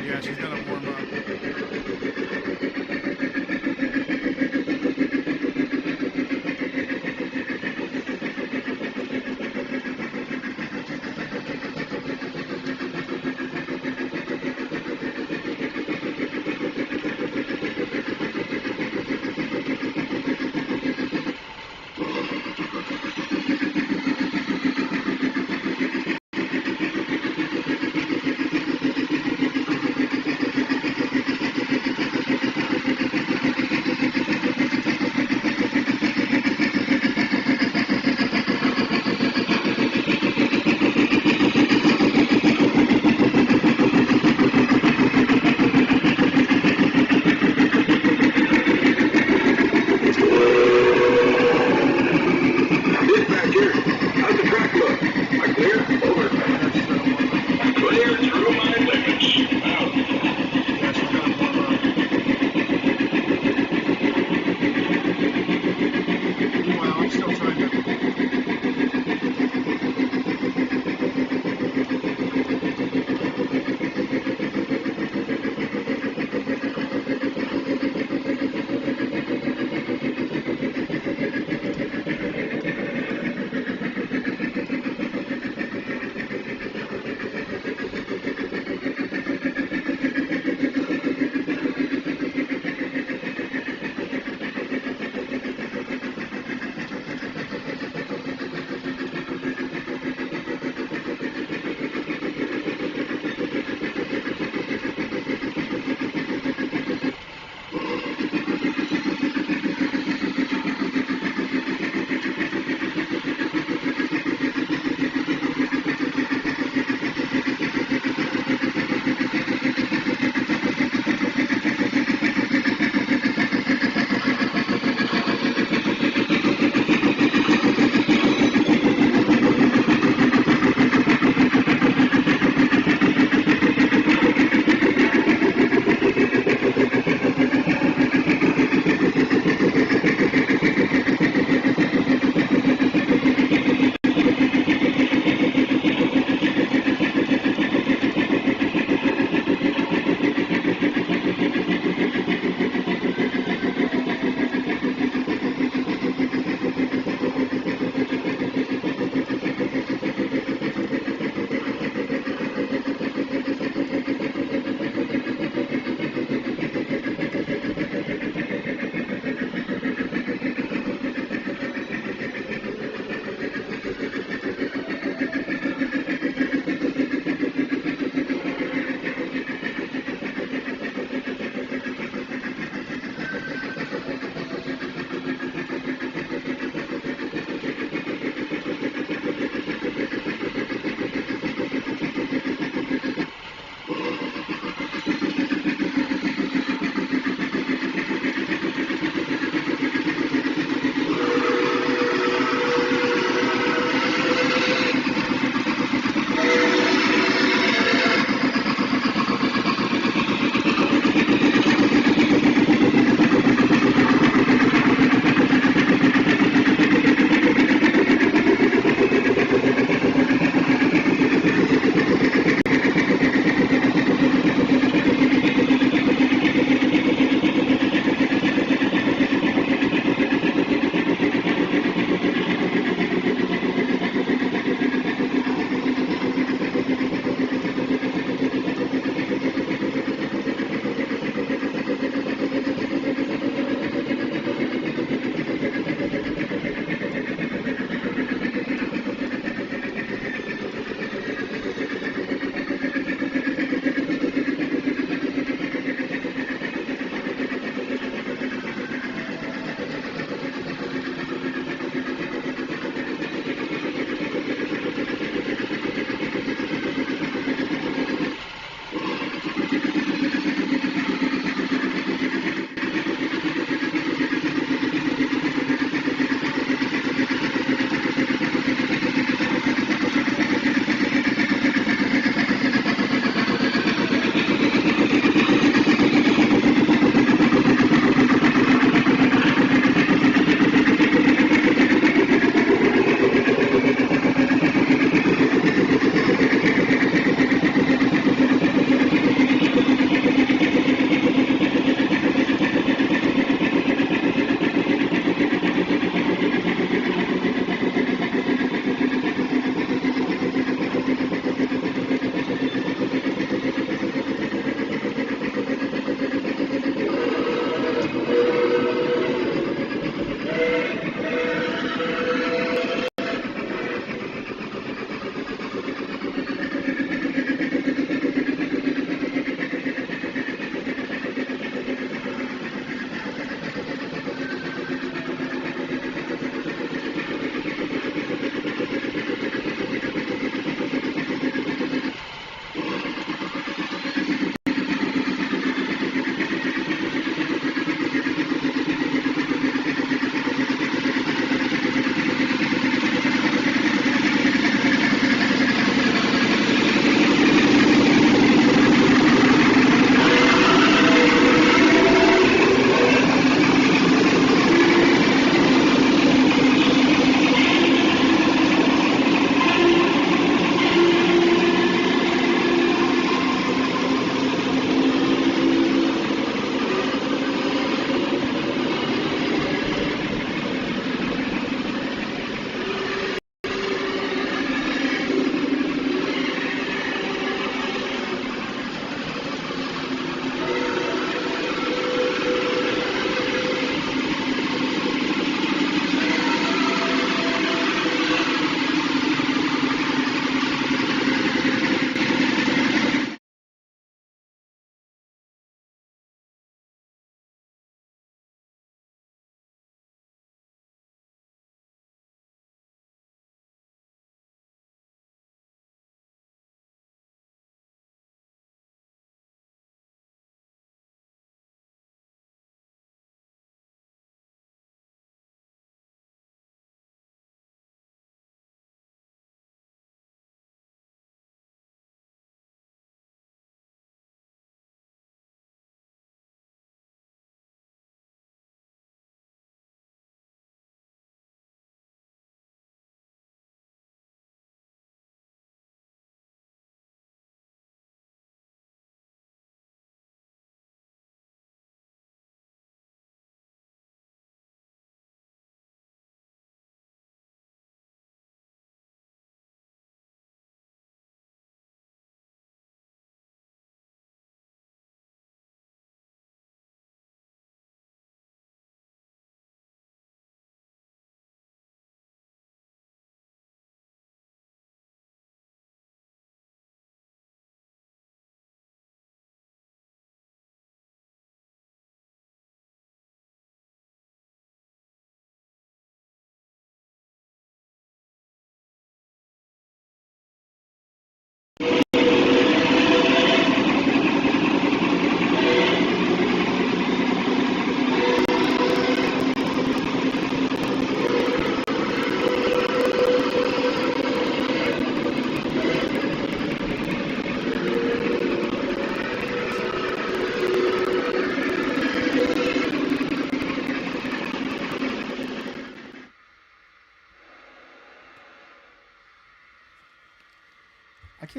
Yeah, she's gonna warm up.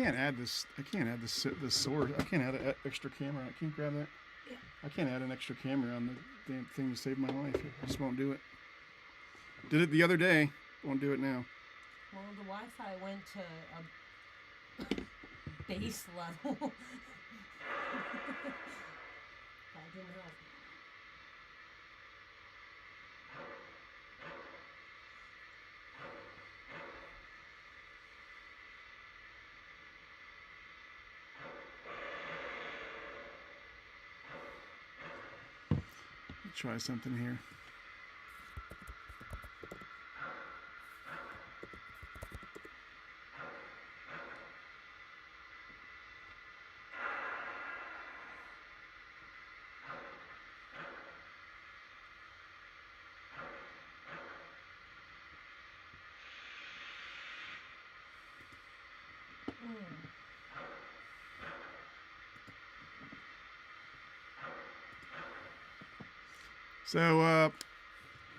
can't add this. I can't add this sword. I can't add an extra camera. I can't grab that. Yeah. I can't add an extra camera on the damn thing to save my life. I just won't do it. Did it the other day. Won't do it now. Well, the Wi-Fi went to a base level. That didn't help. Try something here.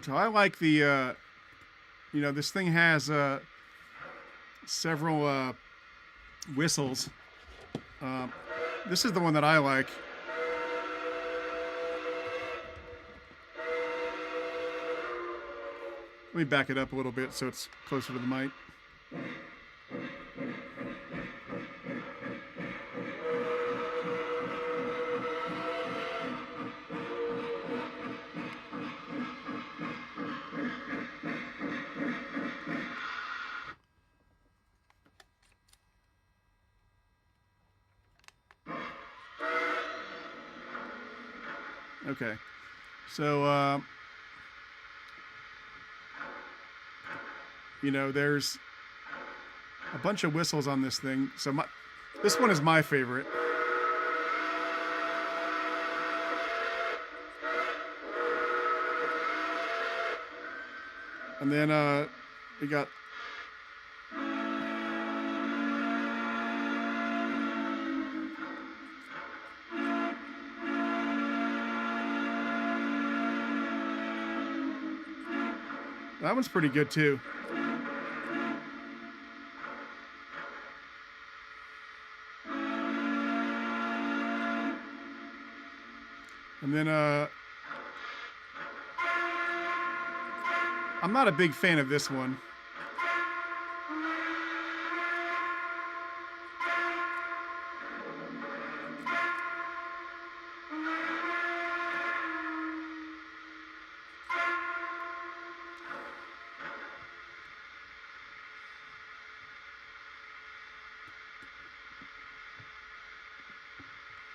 So I like the, you know, this thing has several whistles. This is the one that I like. Let me back it up a little bit so it's closer to the mic. Okay, so you know, there's a bunch of whistles on this thing. So this one is my favorite. And then we got that one's pretty good too. And then I'm not a big fan of this one.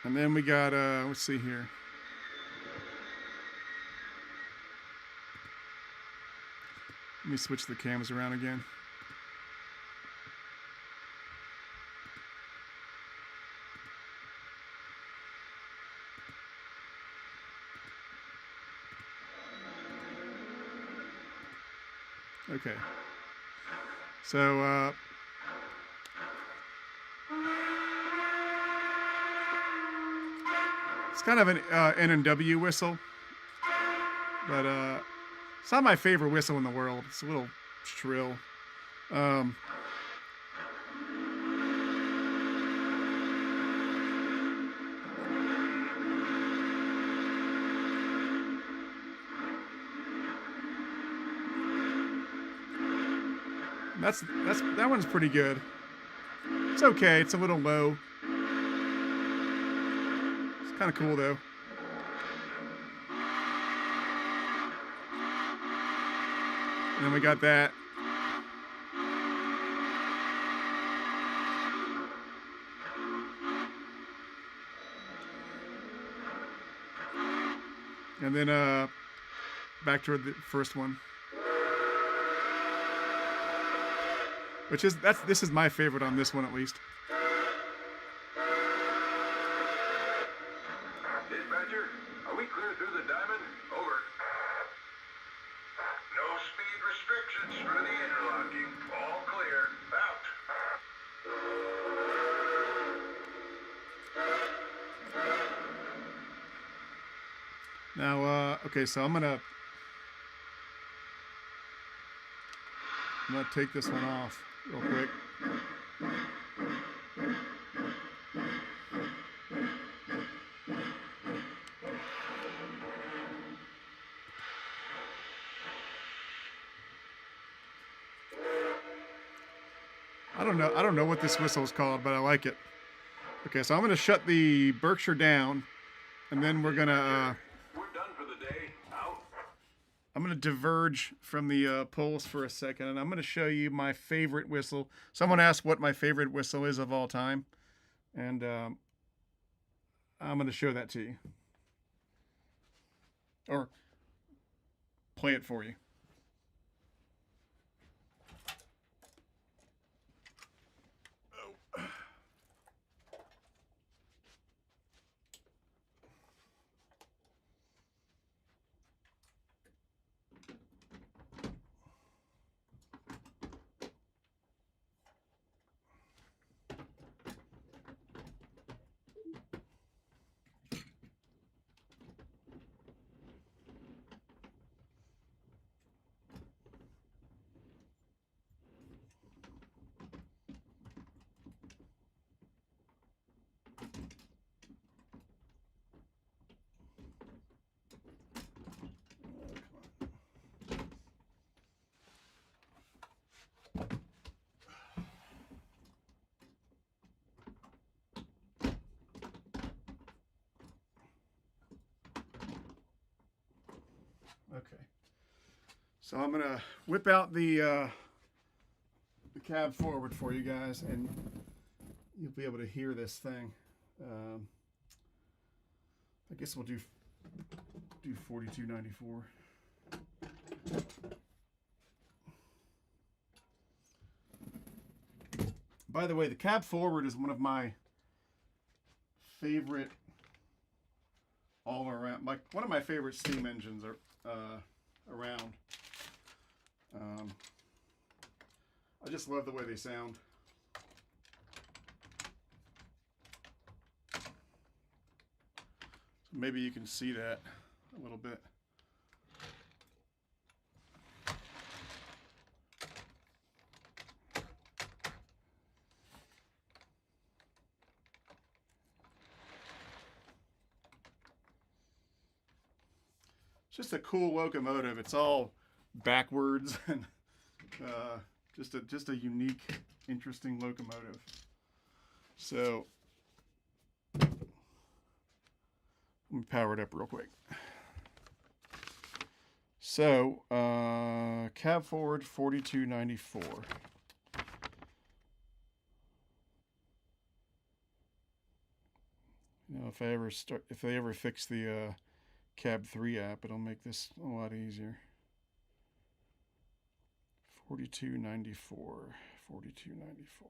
And then we got let's see here. Let me switch the cams around again. Okay. So it's kind of an N&W whistle, but it's not my favorite whistle in the world. It's a little shrill. That one's pretty good. It's okay. It's a little low. It's kind of cool though. And then we got that. And then back to the first one. Which is this is my favorite on this one at least. Dispatcher, are we clear through the diamond? Over. No speed restrictions for the interlocking. All clear. Out. Now, okay, so I'm gonna take this one off real quick. I don't know what this whistle is called, but I like it. Okay, so I'm gonna shut the Berkshire down, and then we're gonna We're done for the day. Out. I'm gonna diverge from the pulse for a second, and I'm gonna show you my favorite whistle. Someone asked what my favorite whistle is of all time, and I'm gonna show that to you, or play it for you. Okay, so I'm gonna whip out the cab forward for you guys, and you'll be able to hear this thing. I guess we'll do 4294. By the way, the cab forward is one of my favorite all around, like one of my favorite steam engines are around. I just love the way they sound. So maybe you can see that a little bit. It's just a cool locomotive. It's all backwards and just a unique, interesting locomotive. So let me power it up real quick. So cab forward 4294. You know, if they ever fix the Cab 3 app, it'll make this a lot easier. 4294. 4294.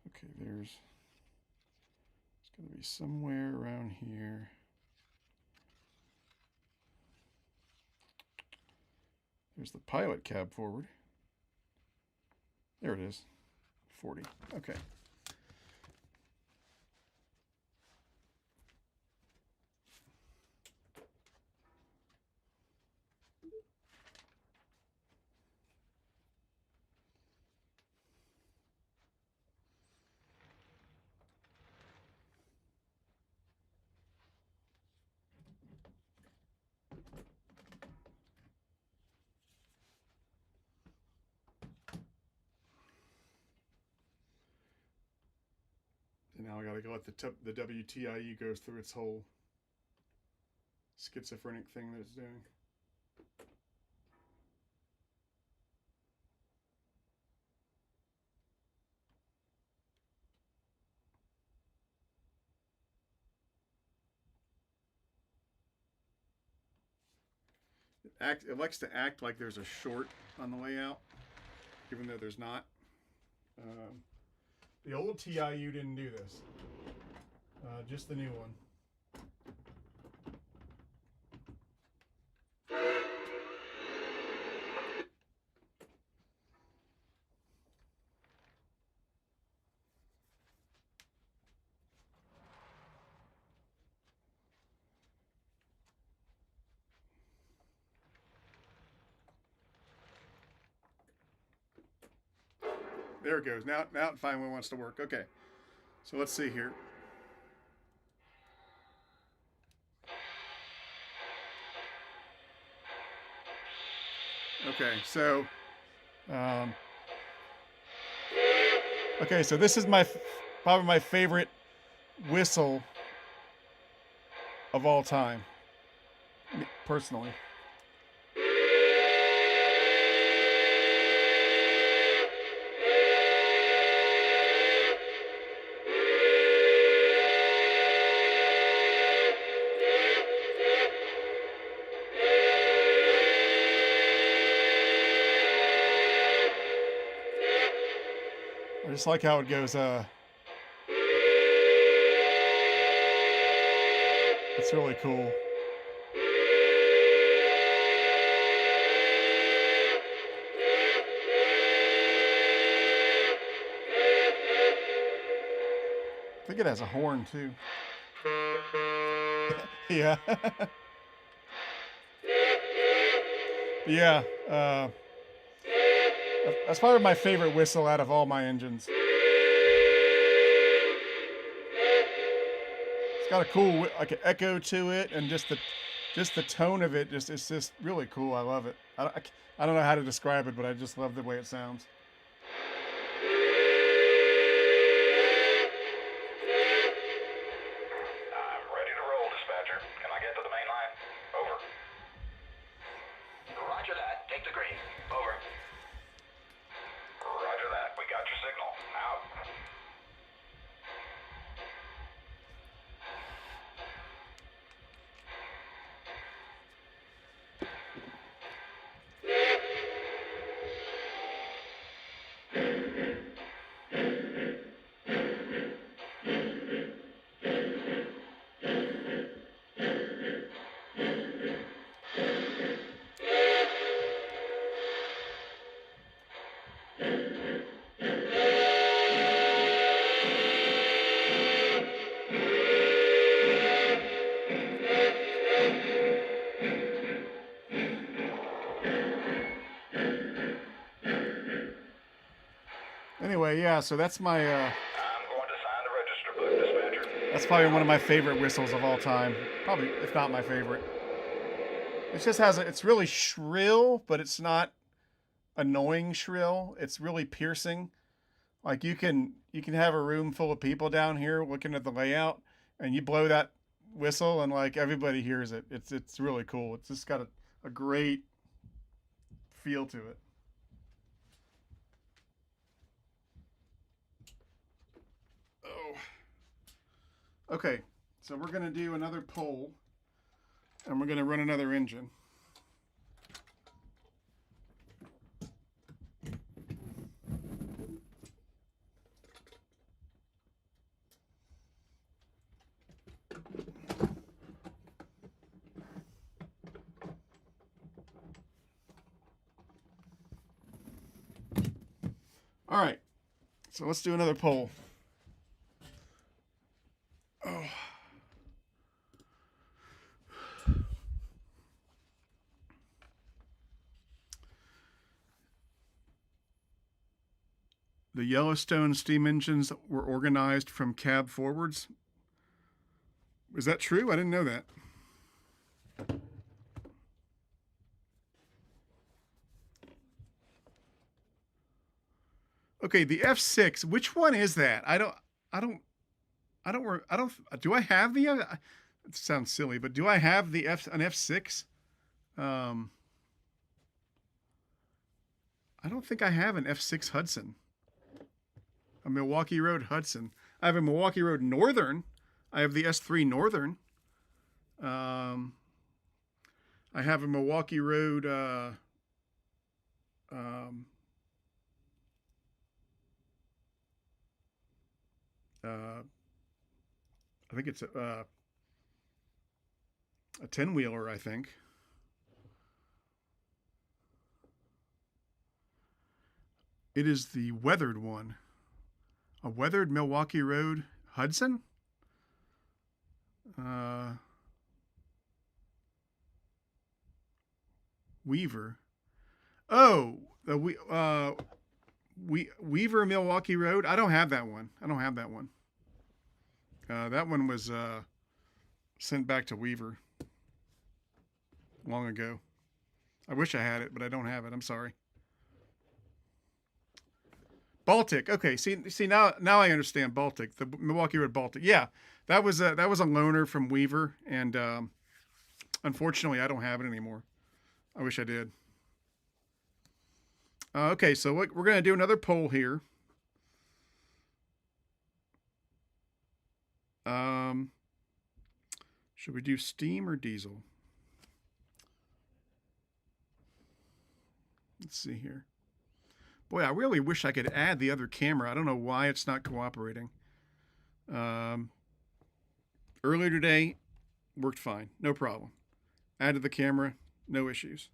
Okay, it's going to be somewhere around here. There's the pilot cab forward. There it is. 40. Okay. And now I gotta go let the WTIE goes through its whole schizophrenic thing that it's doing. It likes to act like there's a short on the layout, even though there's not. The old TIU didn't do this, just the new one. There it goes. Now it finally wants to work. Okay, so let's see here. Okay, so Okay, so this is probably my favorite whistle of all time, personally. I just like how it goes. It's really cool. I think it has a horn too. Yeah. Yeah. That's probably my favorite whistle out of all my engines. It's got a cool like an echo to it, and just the tone of it. It's just really cool. I love it. I don't know how to describe it, but I just love the way it sounds. I'm ready to roll, dispatcher. Can I get to the main line? Over. Roger that. Take the green. Over. Roger that. We got your signal. Out. Anyway, yeah. So that's my. I'm going to sign the register book, dispatcher. That's probably one of my favorite whistles of all time. Probably, if not my favorite. It just has it's really shrill, but it's not annoying shrill. It's really piercing. Like you can have a room full of people down here looking at the layout, and you blow that whistle, and like everybody hears it. It's really cool. It's just got a great feel to it. Oh. Okay, so we're gonna do another poll, and we're gonna run another engine. All right, so let's do another poll. Oh. The Yellowstone steam engines were organized from cab forwards. Is that true? I didn't know that. Okay, the F6. Which one is that? I don't. Do I have the? It sounds silly, but do I have an F6? I don't think I have an F6 Hudson. A Milwaukee Road Hudson. I have a Milwaukee Road Northern. I have the S3 Northern. I have a Milwaukee Road. I think it's a 10-wheeler, I think. It is the weathered one. A weathered Milwaukee Road Hudson? Weaver. Oh, the Weaver Milwaukee Road. I don't have that one. That one was sent back to Weaver long ago. I wish I had it, but I don't have it. I'm sorry. Baltic. Okay, see now I understand Baltic. The Milwaukee Road Baltic. Yeah, that was a loaner from Weaver, and unfortunately I don't have it anymore. I wish I did. Okay, so we're gonna do another poll here. Should we do steam or diesel? Let's see here. Boy, I really wish I could add the other camera. I don't know why it's not cooperating. Earlier today, worked fine. No problem. Added the camera, no issues.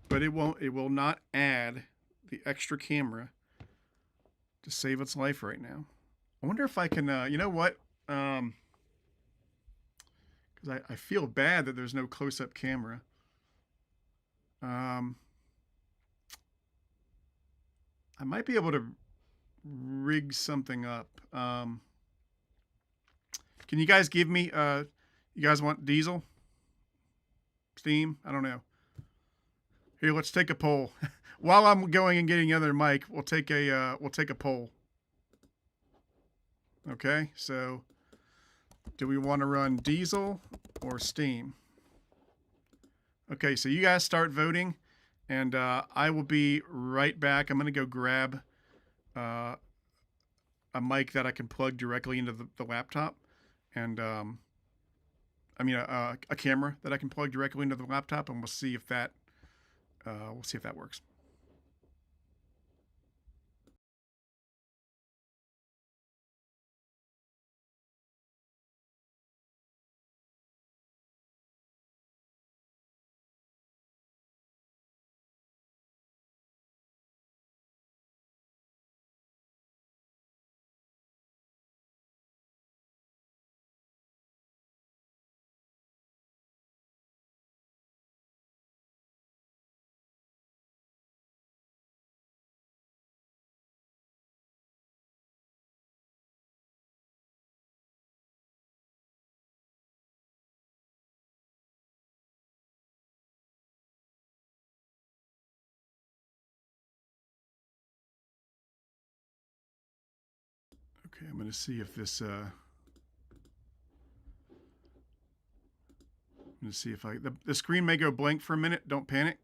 But it will not add the extra camera to save its life right now. I wonder if I can, you know what? Because I feel bad that there's no close-up camera. I might be able to rig something up. Can you guys give me, you guys want diesel? Steam? I don't know. Here, let's take a poll. While I'm going and getting the other mic, we'll take a poll. Okay, so do we want to run diesel or steam? Okay, so you guys start voting, and I will be right back. I'm going to go grab a mic that I can plug directly into the laptop, and I mean a camera that I can plug directly into the laptop, and we'll see if that works. Okay, I'm going to see if this. I'm going to see if the screen may go blank for a minute. Don't panic.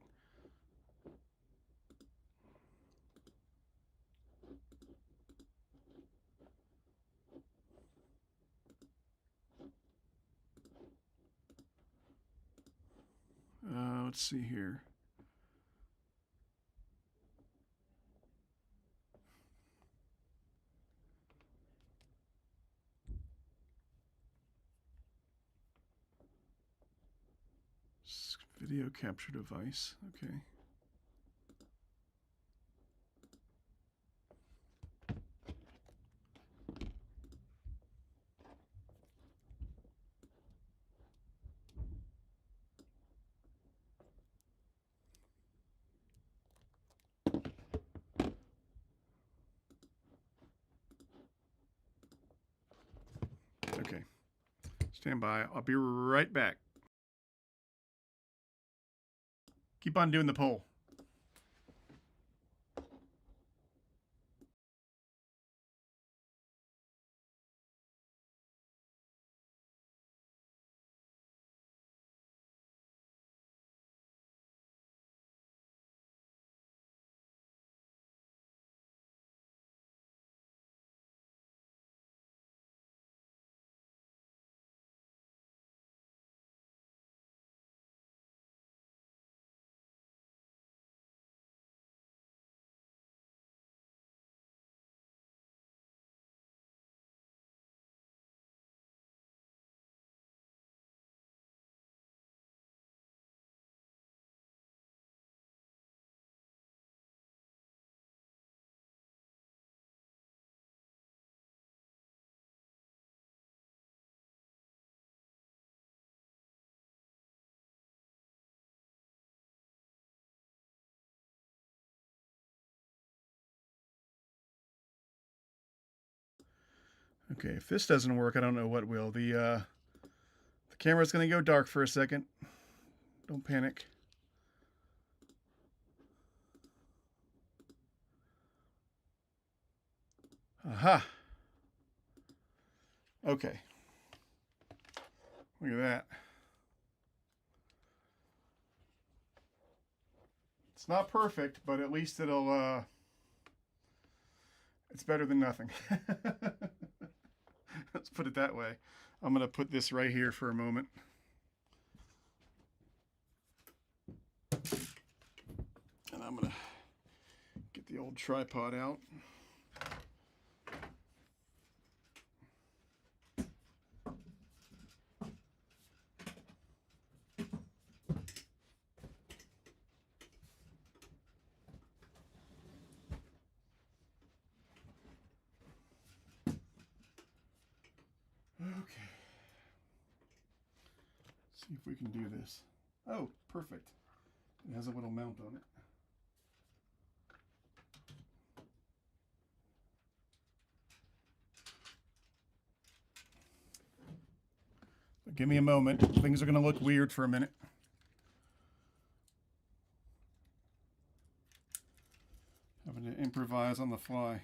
Let's see here. Video capture device. Okay. Okay. Stand by. I'll be right back. Keep on doing the poll. Okay, if this doesn't work, I don't know what will. The camera's going to go dark for a second. Don't panic. Aha. Okay. Look at that. It's not perfect, but at least it'll, it's better than nothing. Let's put it that way. I'm going to put this right here for a moment. And I'm going to get the old tripod out. Okay. See if we can do this. Oh, perfect. It has a little mount on it. But give me a moment. Things are going to look weird for a minute. Having to improvise on the fly.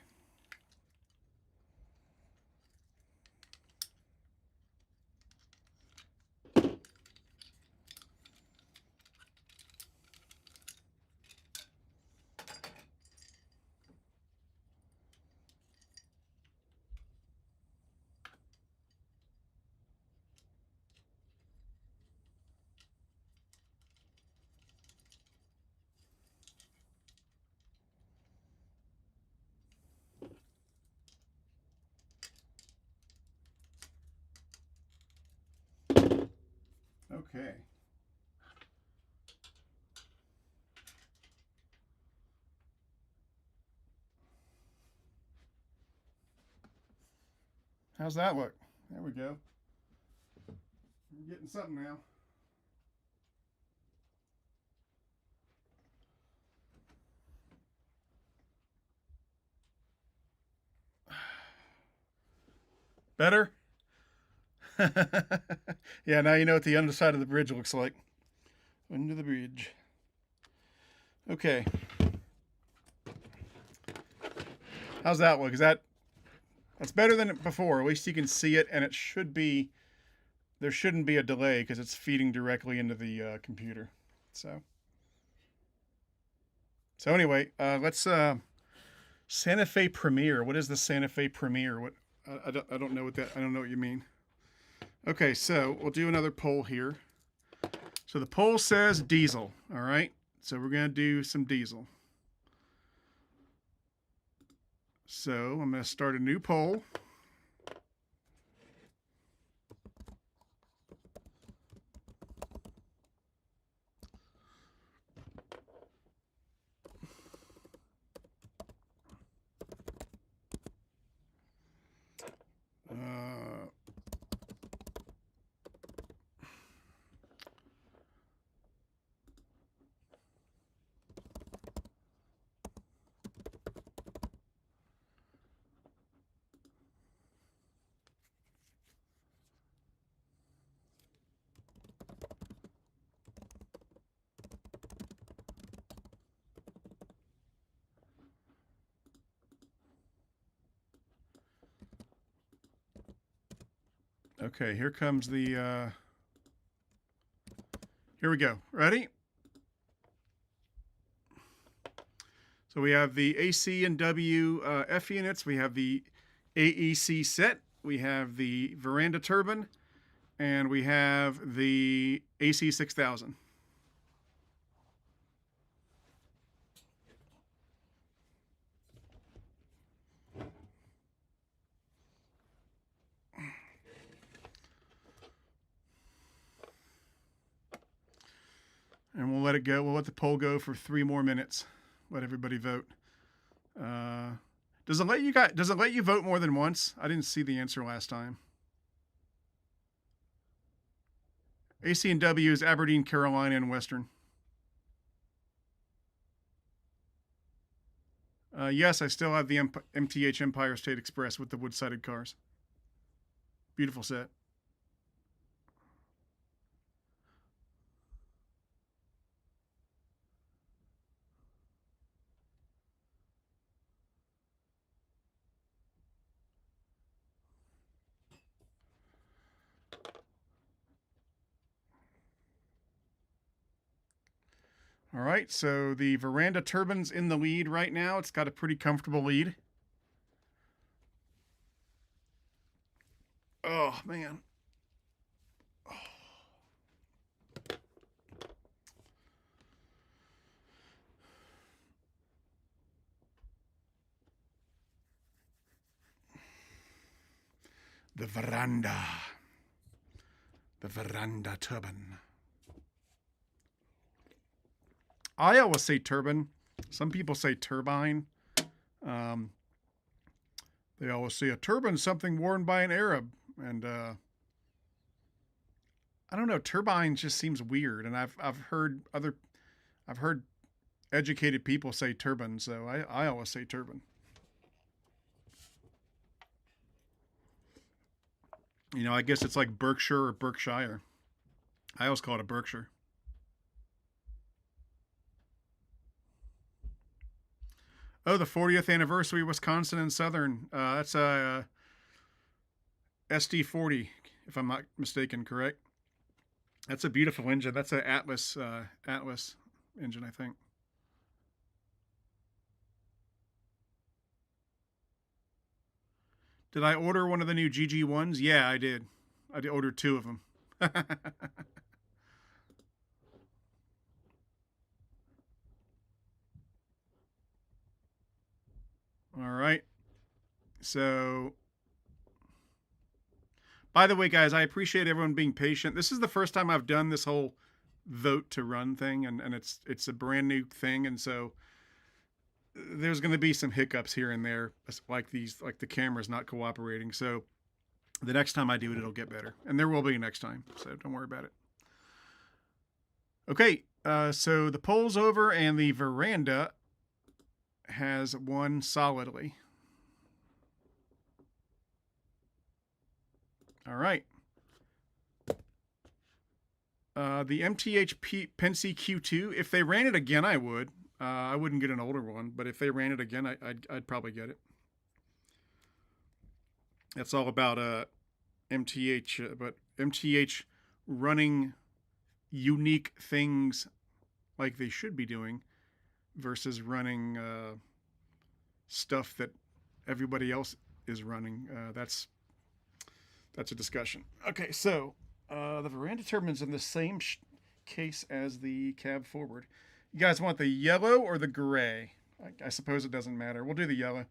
Okay. How's that look? There we go. We're getting something now. Better? Yeah, now you know what the underside of the bridge looks like. Under the bridge. Okay. How's that look? That's better than before. At least you can see it, and it should be, there shouldn't be a delay because it's feeding directly into the computer. So anyway, let's Santa Fe Premiere. What is the Santa Fe Premiere? What I don't know what that. I don't know what you mean. Okay, so we'll do another poll here. So the poll says diesel. All right. So we're gonna do some diesel. So I'm gonna start a new poll. Okay, here comes the, here we go. Ready? So we have the AC and W F units. We have the AEC set. We have the Veranda Turbine. And we have the AC 6000. And we'll let it go. We'll let the poll go for 3 more minutes. Let everybody vote. Does it let you vote more than once? I didn't see the answer last time. AC and W is Aberdeen, Carolina, and Western. Yes, I still have the MTH Empire State Express with the wood-sided cars. Beautiful set. All right, so the Veranda Turbine's in the lead right now. It's got a pretty comfortable lead. Oh, man. The Veranda Turbine. I always say turbine. Some people say turbine. They always say a turbine is something worn by an Arab, and I don't know. Turbine just seems weird, and I've heard educated people say turbine, so I always say turbine. You know, I guess it's like Berkshire or Berkshire. I always call it a Berkshire. Oh, the 40th anniversary Wisconsin and Southern. That's a SD40, if I'm not mistaken, correct? That's a beautiful engine. That's an Atlas engine, I think. Did I order one of the new GG1s? Yeah, I did. I did order 2 of them. All right. So, by the way, guys, I appreciate everyone being patient. This is the first time I've done this whole vote to run thing, and it's a brand new thing, and so there's going to be some hiccups here and there, like the camera's not cooperating. So the next time I do it, it'll get better, and there will be a next time. So don't worry about it. Okay, so the poll's over, and the Veranda has won solidly. All right. The MTH Pensy Q2, if they ran it again, I would. I wouldn't get an older one, but if they ran it again, I'd probably get it. That's all about MTH, but MTH running unique things like they should be doing versus running stuff that everybody else is running. That's a discussion. Okay, so the Veranda Turbine's in the same case as the cab forward. You guys want the yellow or the gray? I suppose it doesn't matter. We'll do the yellow.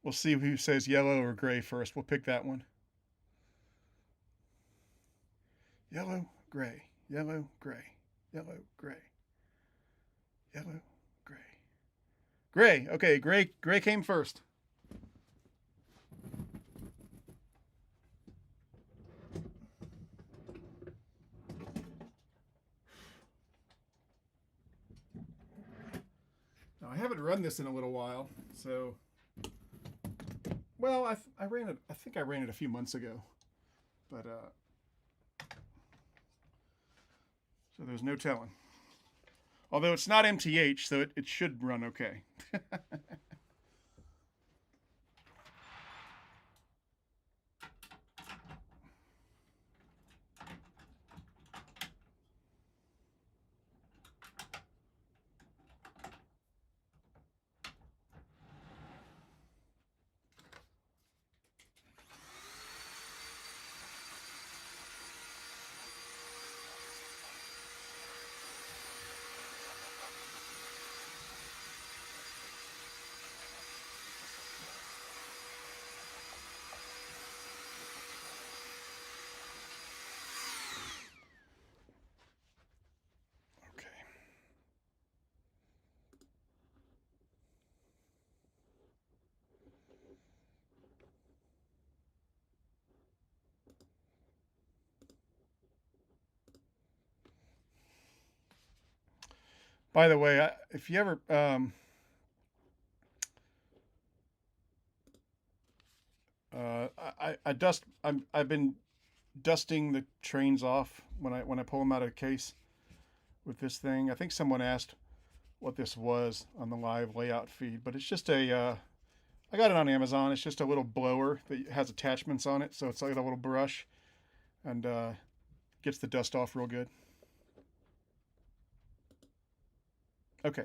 We'll see who says yellow or gray first. We'll pick that one. Yellow, gray, yellow, gray, yellow, gray, yellow, gray. Gray. Okay, gray came first. Now, I haven't run this in a little while, so well, I ran it. I think I ran it a few months ago, but so there's no telling. Although it's not MTH, so it should run okay. By the way, if you ever I've been dusting the trains off when I pull them out of the case with this thing. I think someone asked what this was on the live layout feed, but it's just a I got it on Amazon. It's just a little blower that has attachments on it, so it's like a little brush, and gets the dust off real good. Okay.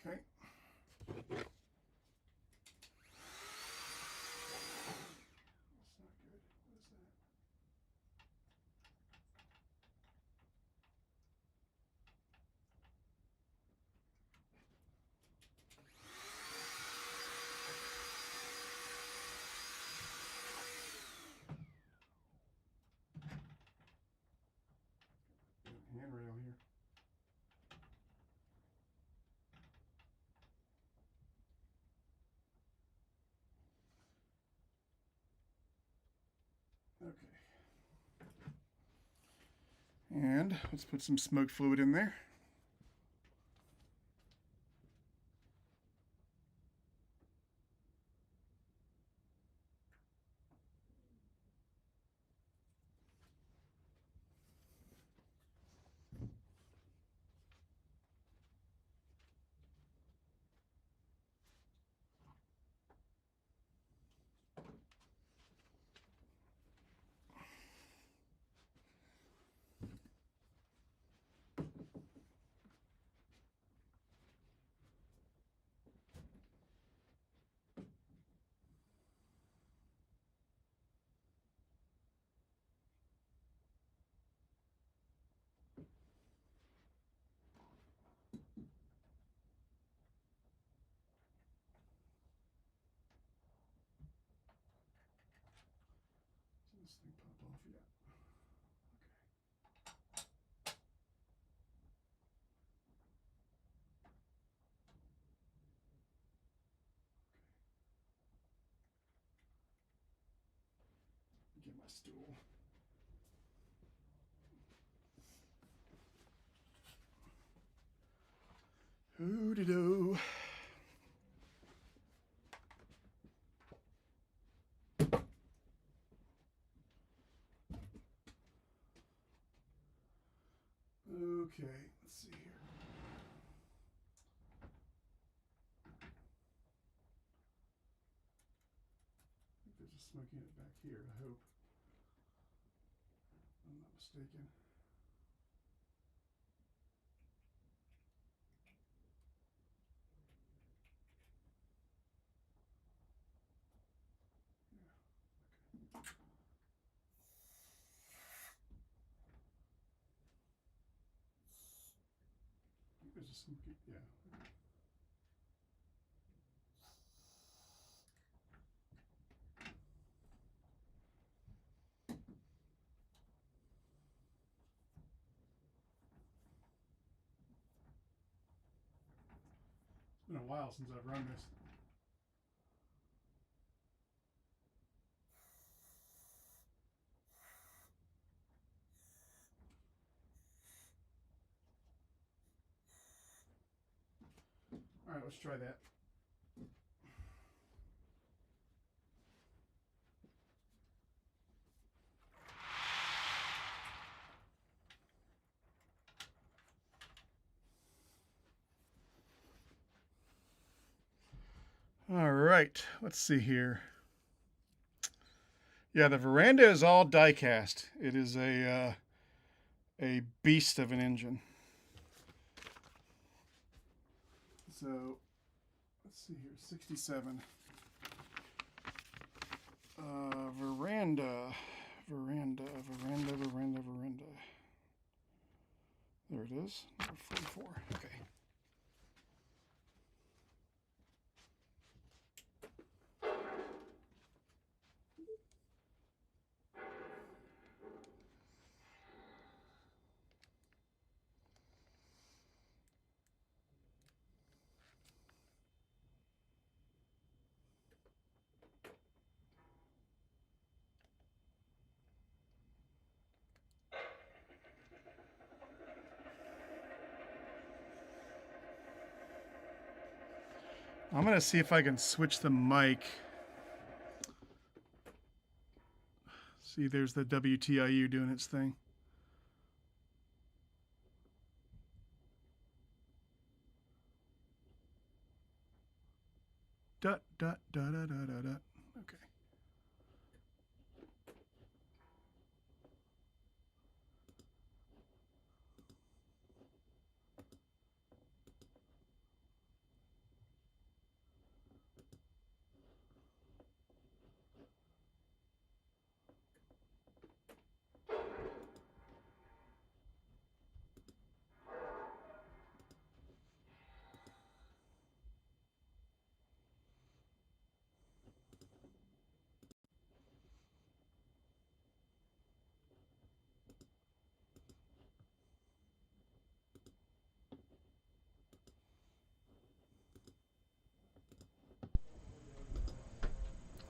Okay. That's not good. What is that? Handrail here. Okay. And let's put some smoke fluid in there. Does this thing pop off yet? Okay. Get my stool. Hoo-de-do. Okay, let's see here. I think there's a smoke unit back here, I hope. I'm not mistaken. Yeah, okay. I think there's a smoke unit, yeah. Okay. It's been a while since I've run this. All right, let's try that. All right, let's see here. Yeah, the Veranda is all die cast. It is a beast of an engine. So let's see here, 67. Veranda. There it is, number 44. Okay. I'm gonna see if I can switch the mic. See, there's the WTIU doing its thing. Dot dot dot dot dot dot dot. Okay.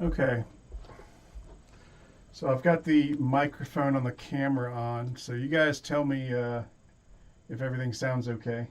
Okay. So I've got the microphone on the camera on. So you guys tell me if everything sounds okay.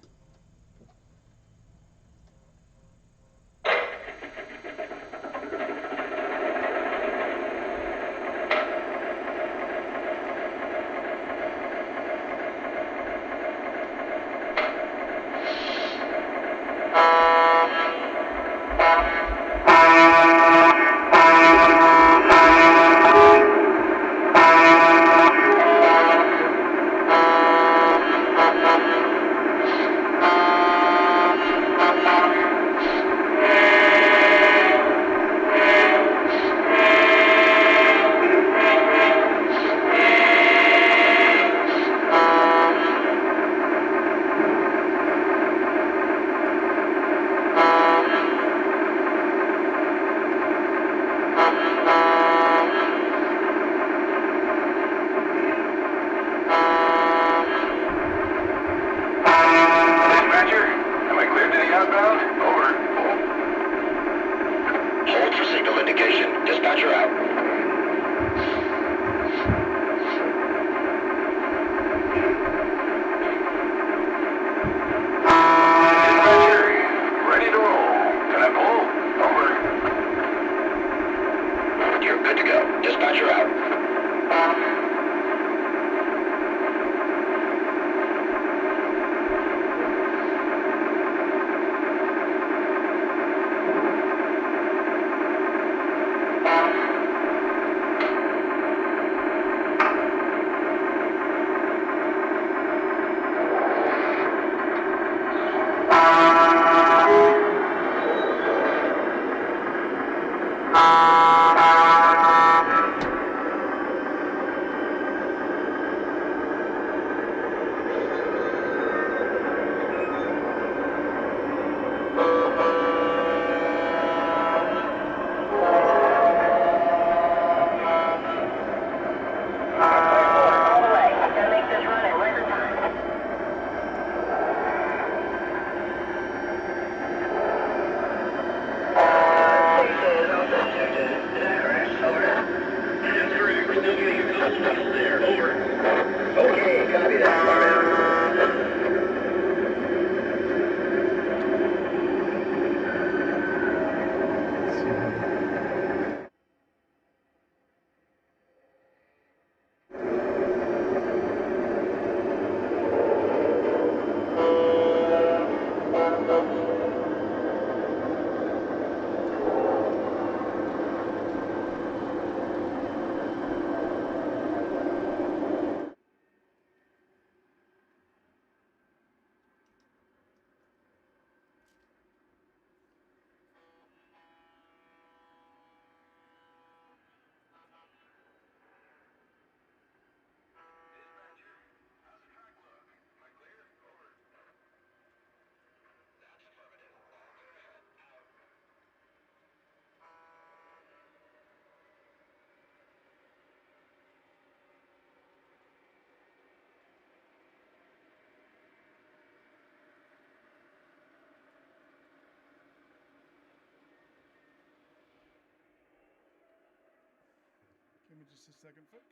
Give me just a second, folks.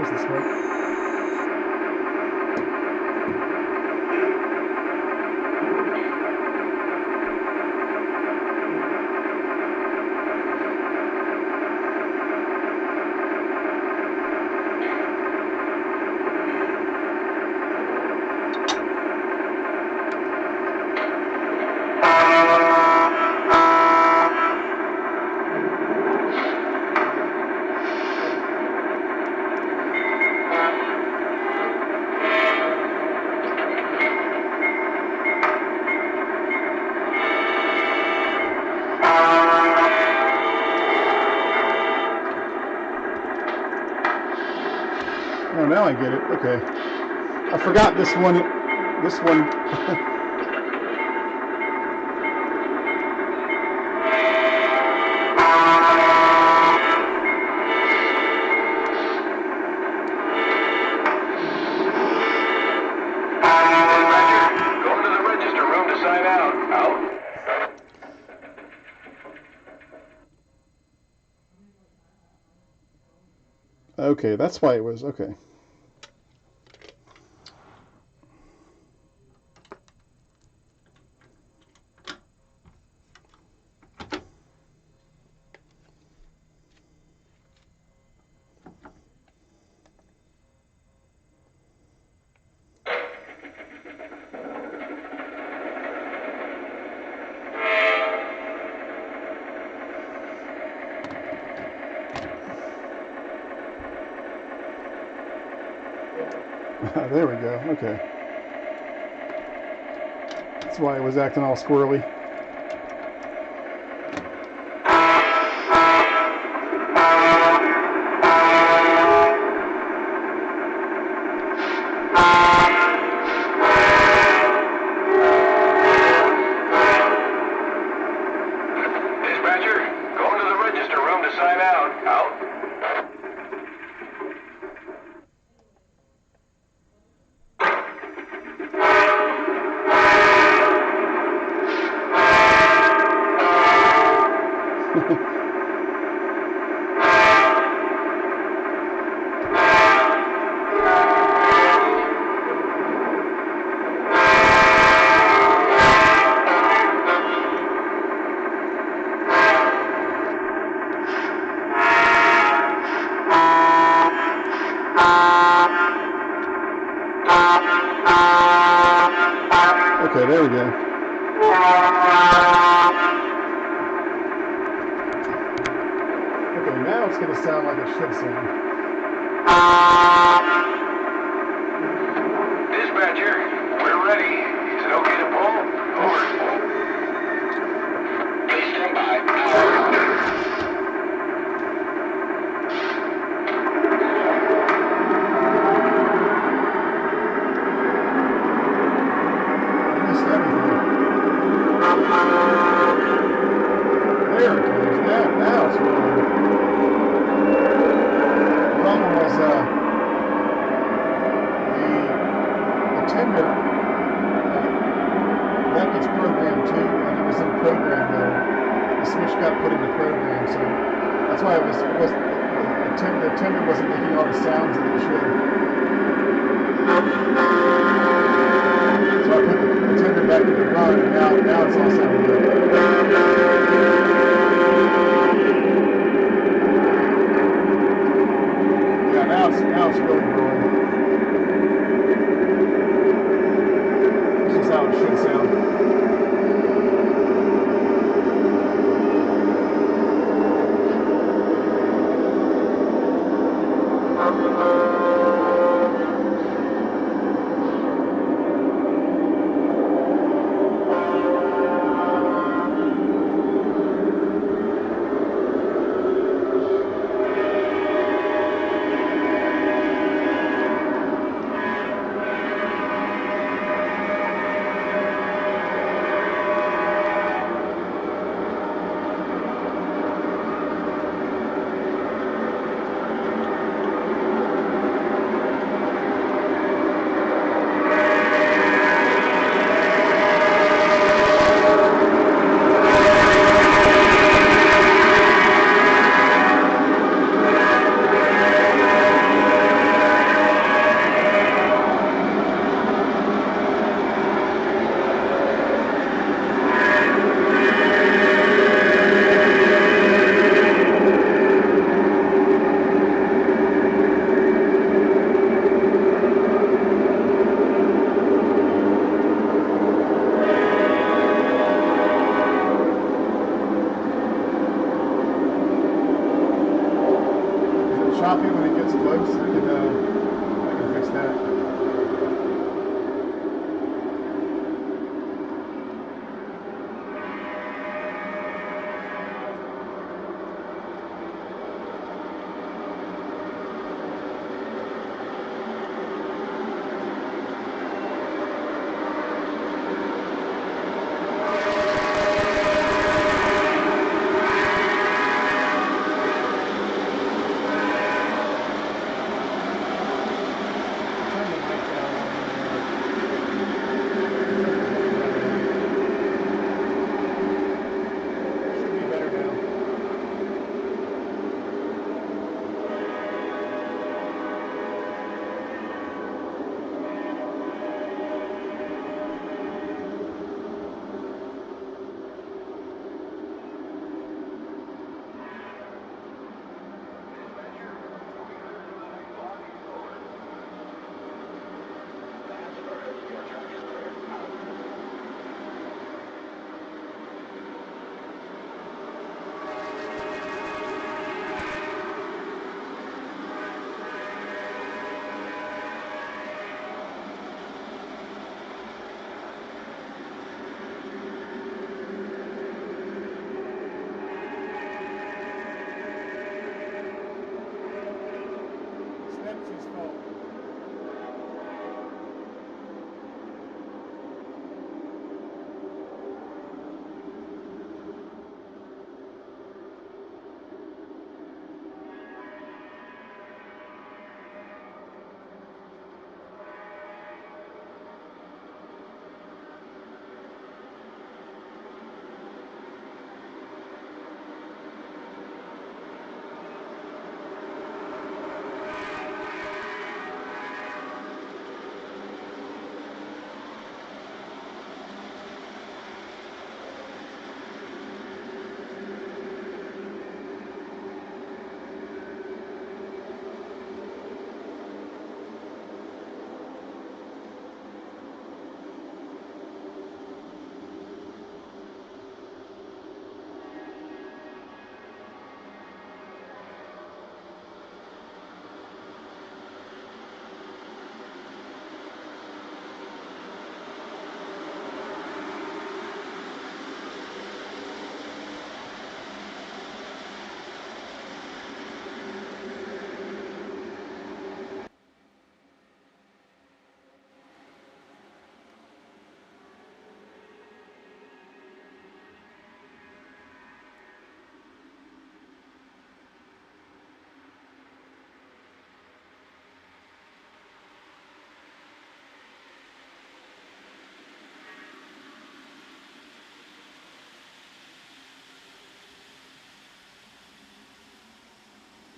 there's the smoke. Oh, now I get it. Okay. I forgot this one. This one. Going to the register room to sign out. Out. Okay, that's why it was. Okay. There we go. Okay. That's why it was acting all squirrely. Dispatcher, going to the register room to sign out. Out. Okay, there we go. Okay, now it's going to sound like it should sound. Dispatcher, we're ready. Is it okay to pull? Over. Please stand by. I missed everything. There it goes. Now it's rolling. The problem was the tender that gets programmed too, and it was in program mode. The switch got put into program, so that's why the tender wasn't making all the sounds that it should. So I put the tender back in the run, and now it's all sounding good. Yeah, now it's really rolling. This is how it should sound. copy when it gets close. I can fix that.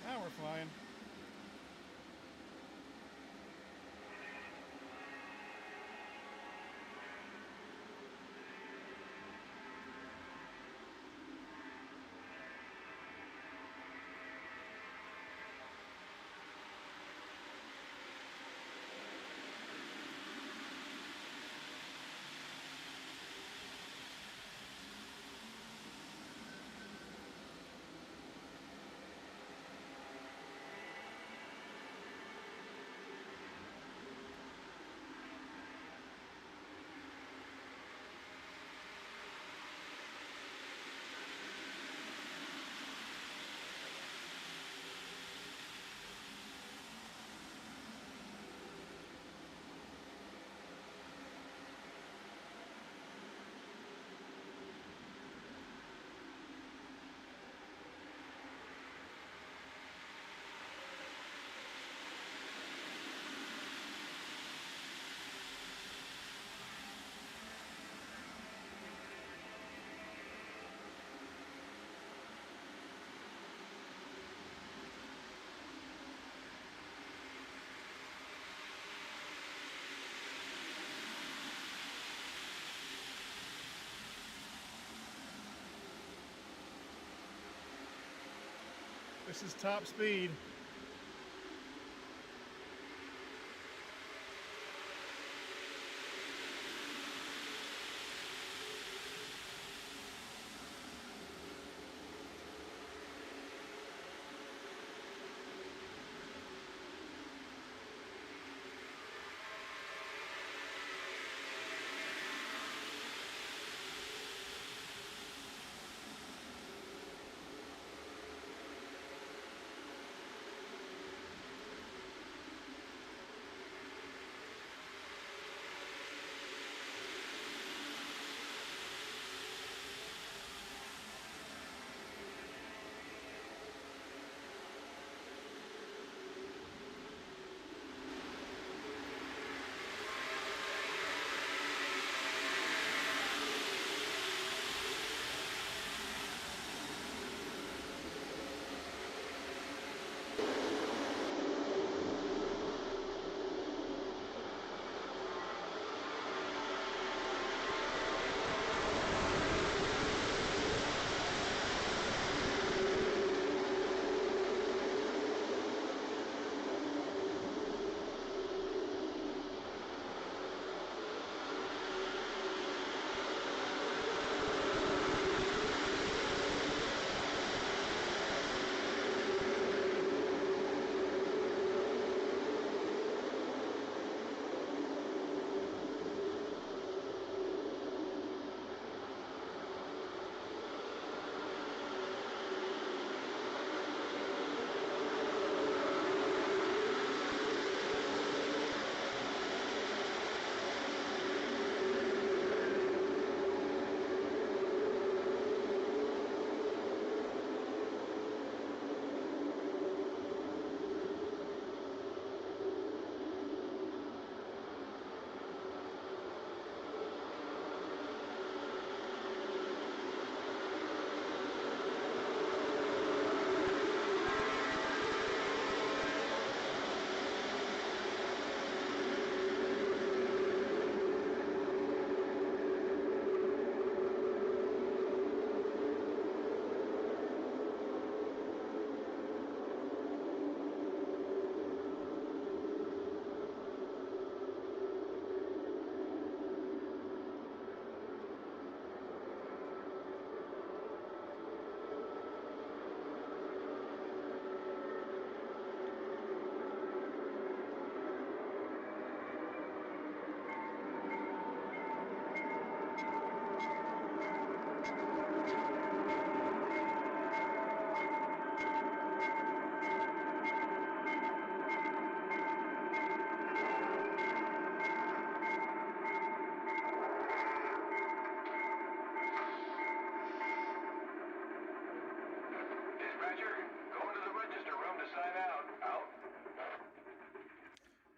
Now we're flying. This is top speed.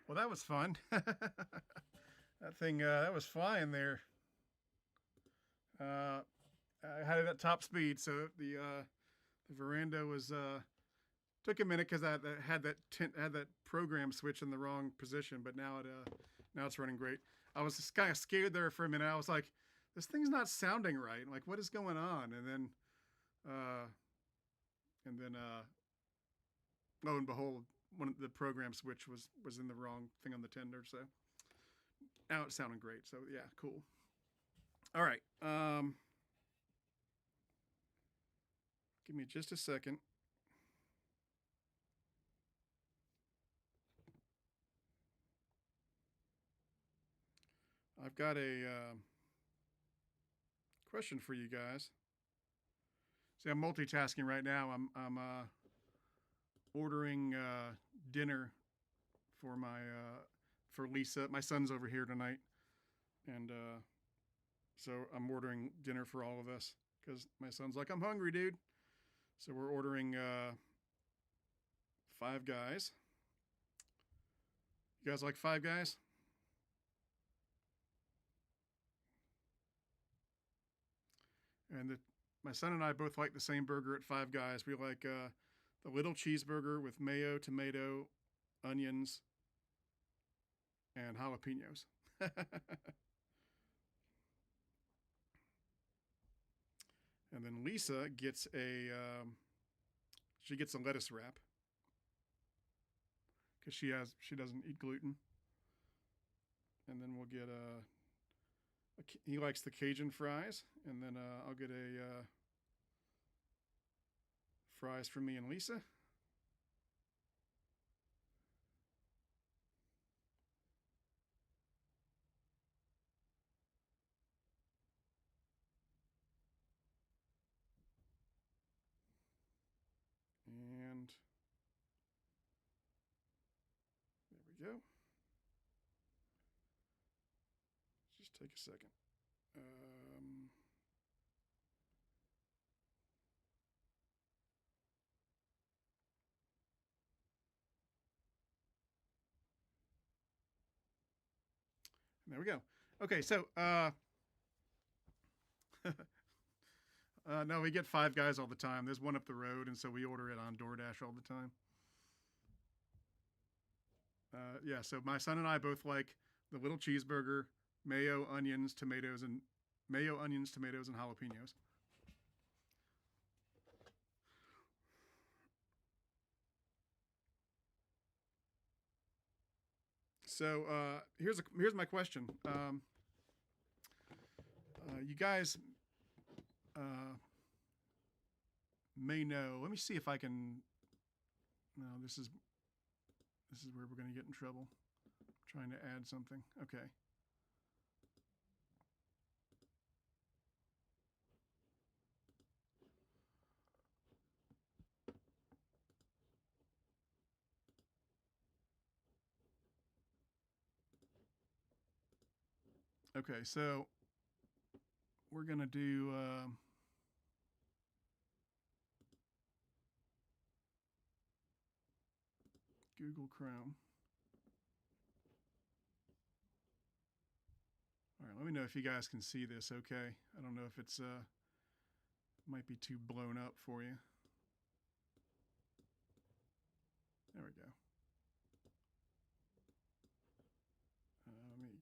Well, that was fun. That thing, that was flying there. I had it at top speed, so the veranda was took a minute because I had that program switch in the wrong position, but now it's running great. I was just kind of scared there for a minute. I was like, this thing's not sounding right. Like, what is going on? Uh, and then lo and behold, one of the program switch was in the wrong thing on the tender. So now it's sounding great. So yeah, cool. All right. Give me just a second. I've got a question for you guys. See, I'm multitasking right now. I'm ordering dinner for for Lisa. My son's over here tonight, and so I'm ordering dinner for all of us because my son's like, I'm hungry, dude. So we're ordering Five Guys. You guys like Five Guys? And my son and I both like the same burger at Five Guys. We like the little cheeseburger with mayo, tomato, onions, and jalapenos. And then Lisa gets a lettuce wrap because she doesn't eat gluten. And then we'll get he likes the Cajun fries, and then I'll get a fries for me and Lisa. And there we go. Just take a second. There we go. Okay, so no, we get Five Guys all the time. There's one up the road, and so we order it on DoorDash all the time. Yeah, so my son and I both like the little cheeseburger, mayo, onions, tomatoes, and jalapenos. So here's my question. You guys may know. Let me see if I can. No, this is where we're going to get in trouble. I'm trying to add something. Okay. Okay, so we're going to do Google Chrome. All right, let me know if you guys can see this okay. I don't know if it's might be too blown up for you. There we go. Let me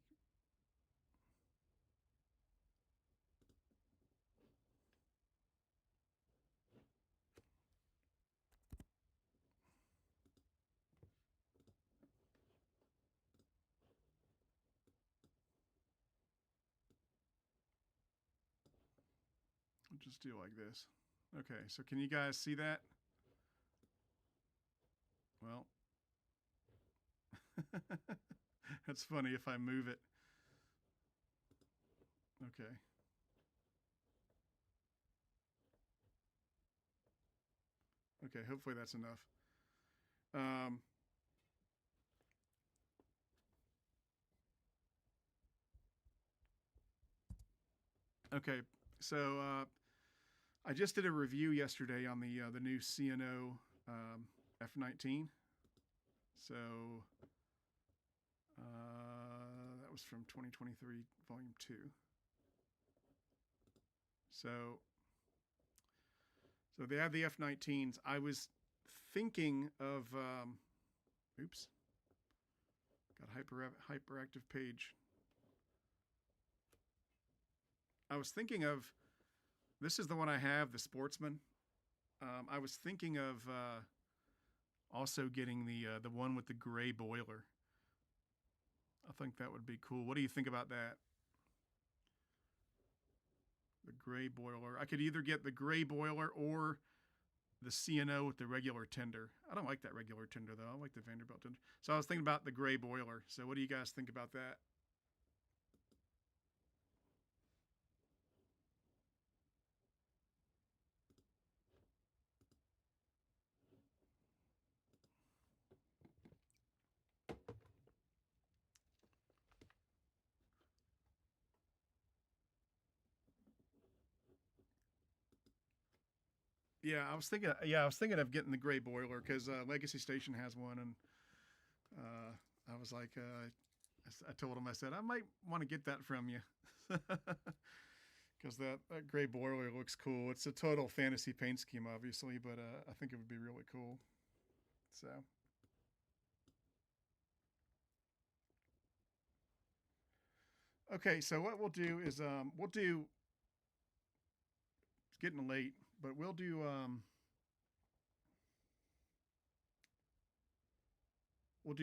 I'll just do like this. Okay, so can you guys see that? Well, that's funny if I move it. Okay. Okay, hopefully that's enough. Okay, so I just did a review yesterday on the new CNO F19. So That was from 2023, Volume 2. So they have the F-19s. I was thinking of, oops, got a hyperactive page. I was thinking of, this is the one I have, the Sportsman. I was thinking of also getting the one with the gray boiler. I think that would be cool. What do you think about that? The gray boiler. I could either get the gray boiler or the CNO with the regular tender. I don't like that regular tender though. I like the Vanderbilt tender. So I was thinking about the gray boiler. So what do you guys think about that? Yeah, I was thinking. Yeah, I was thinking of getting the gray boiler because Legacy Station has one, and I was like, I told him, I said I might want to get that from you because that gray boiler looks cool. It's a total fantasy paint scheme, obviously, but I think it would be really cool. So. Okay, so what we'll do is it's getting late, but we'll do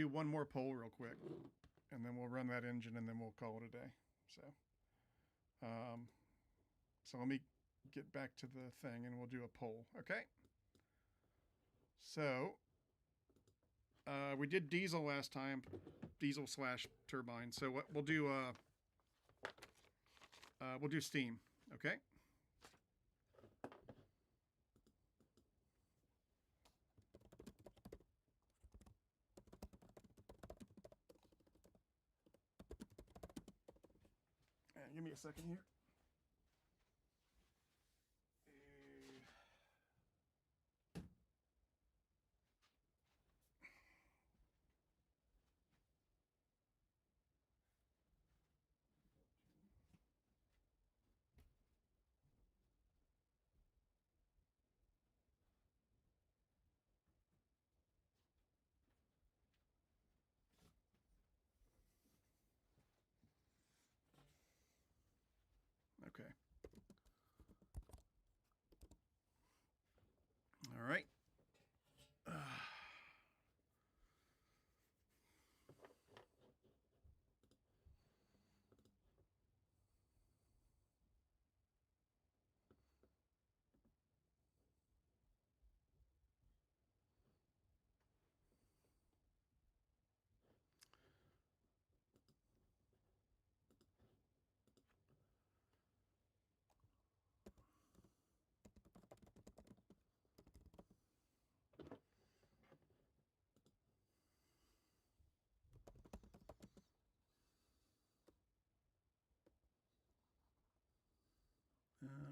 one more poll real quick, and then we'll run that engine, and then we'll call it a day. So, so let me get back to the thing, and we'll do a poll. Okay. So, we did diesel last time, diesel / turbine. So what we'll do steam. Okay. Give me a second here. Okay. All right.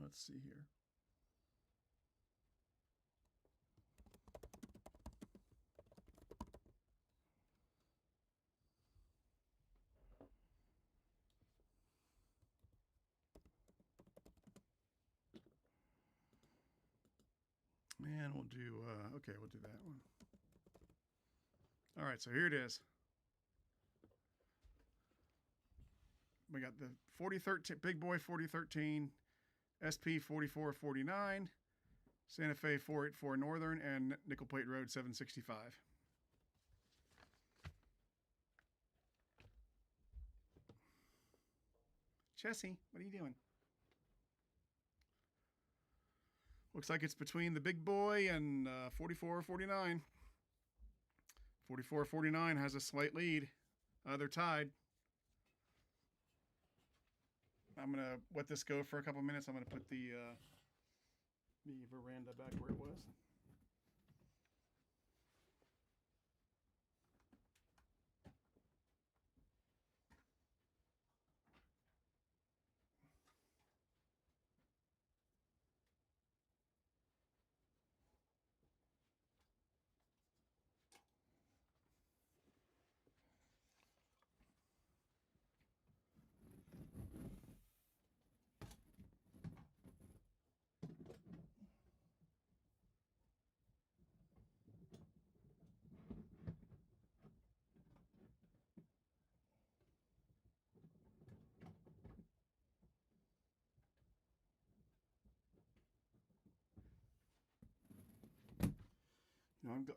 Let's see here. And we'll do, okay, we'll do that one. All right, so here it is. We got the 4013, Big Boy 4013, SP 4449, Santa Fe 484 Northern, and Nickel Plate Road 765. Chessie, what are you doing? Looks like it's between the Big Boy and 4449. 4449 has a slight lead. They're tied. I'm going to let this go for a couple minutes. I'm going to put the veranda back where it was.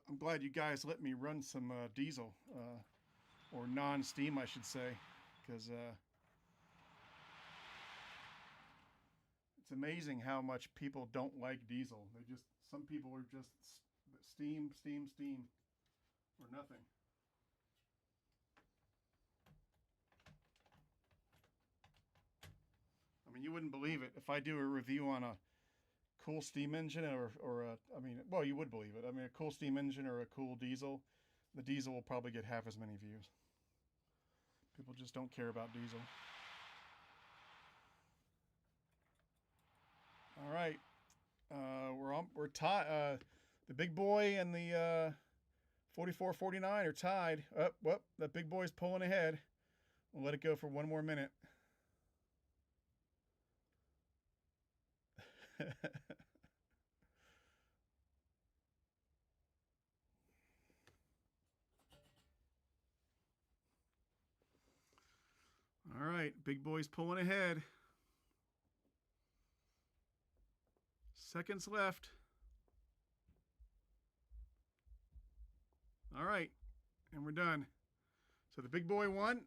I'm glad you guys let me run some diesel, or non-steam, I should say, because it's amazing how much people don't like diesel. Some people are just steam, steam, steam, or nothing. I mean, you wouldn't believe it if I do a review on a cool steam engine well, you would believe it. I mean, a cool steam engine or a cool diesel, the diesel will probably get half as many views. People just don't care about diesel. All right, we're tied. The big boy and the 44-49 are tied. Whoop! That big boy's pulling ahead. We'll let it go for one more minute. All right, big boy's pulling ahead. Seconds left. All right, and we're done. So the big boy won.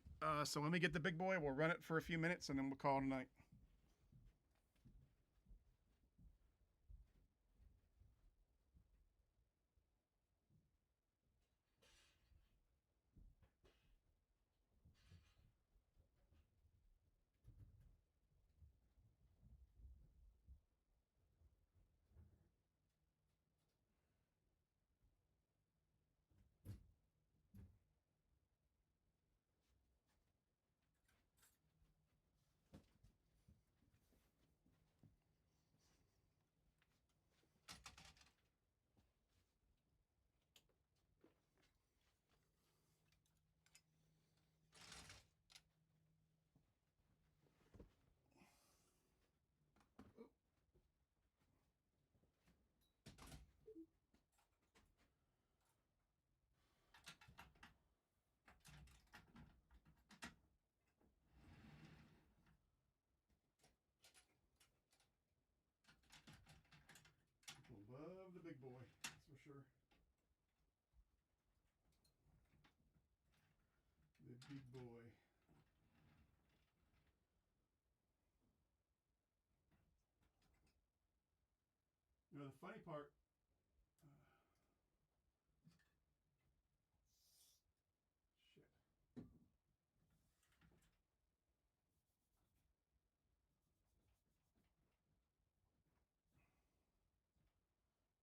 So let me get the big boy. We'll run it for a few minutes and then we'll call it a night. People love the big boy, that's for sure. The big boy. You know, the funny part, shit.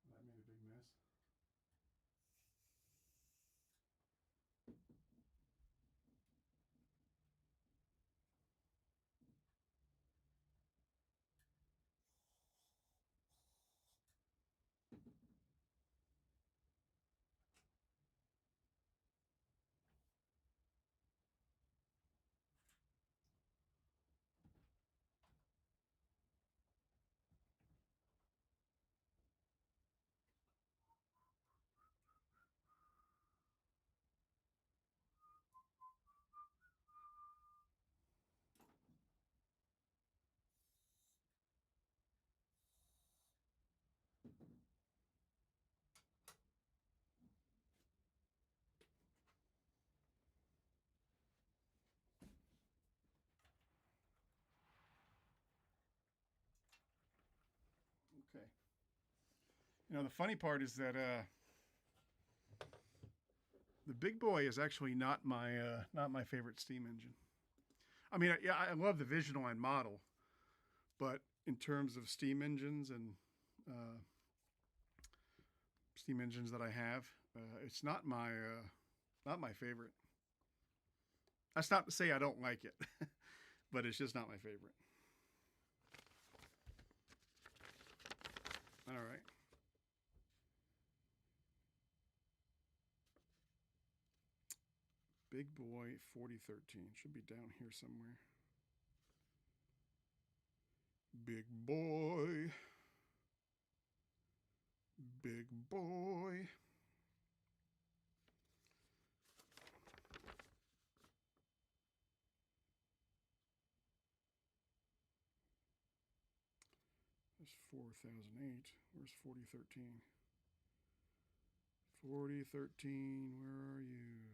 That made a big mess. Okay. You know, the funny part is that the big boy is actually not my favorite steam engine. I mean, yeah, I love the Vision Line model, but in terms of steam engines and steam engines that I have, it's not my favorite. That's not to say I don't like it, but it's just not my favorite. All right. Big boy 4013 should be down here somewhere. Big boy. Big boy. That's 4008. Where's 4013? 4013, where are you?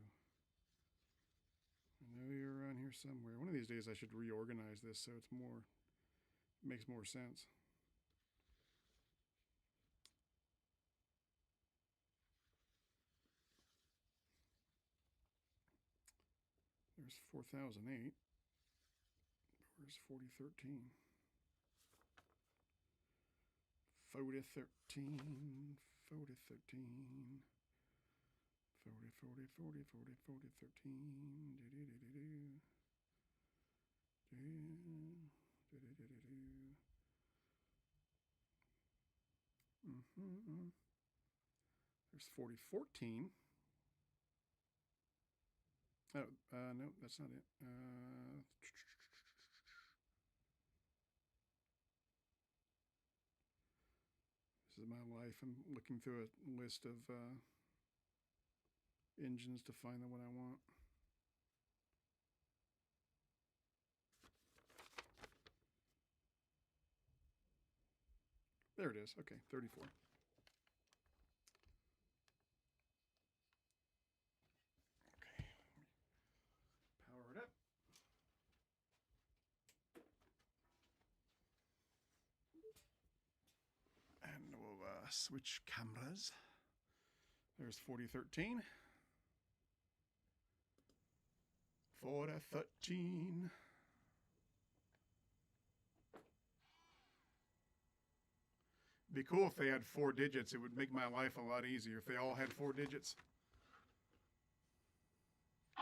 I know you're around here somewhere. One of these days I should reorganize this so it's more, makes more sense. There's 4008. Where's 4013? 4013, 4013. 40, 40, 40, 40, 40, 13. Do, do, do, do, do. Do, do, do, do, do. There's 4014. Oh, no, that's not it. This is my life. I'm looking through a list of engines to find the one I want. There it is. Okay, 34. Okay, power it up. And we'll switch cameras. There's 4013. 4013. Be cool if they had 4 digits. It would make my life a lot easier if they all had 4 digits. I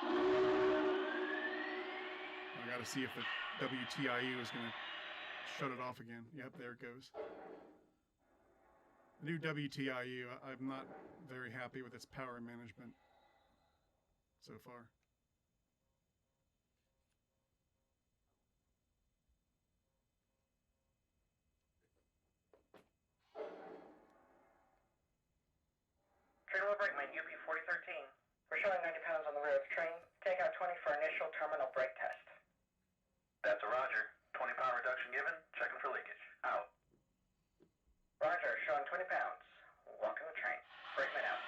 got to see if the WTIU is going to shut it off again. Yep, there it goes. The new WTIU, I'm not very happy with its power management so far. Trailer brakeman UP 4013. We're showing 90 pounds on the rear of the train. Take out 20 for initial terminal brake test. That's a Roger. 20 pound reduction given. Checking for leakage. Out. Roger, showing 20 pounds. Walking the train. Brakeman out.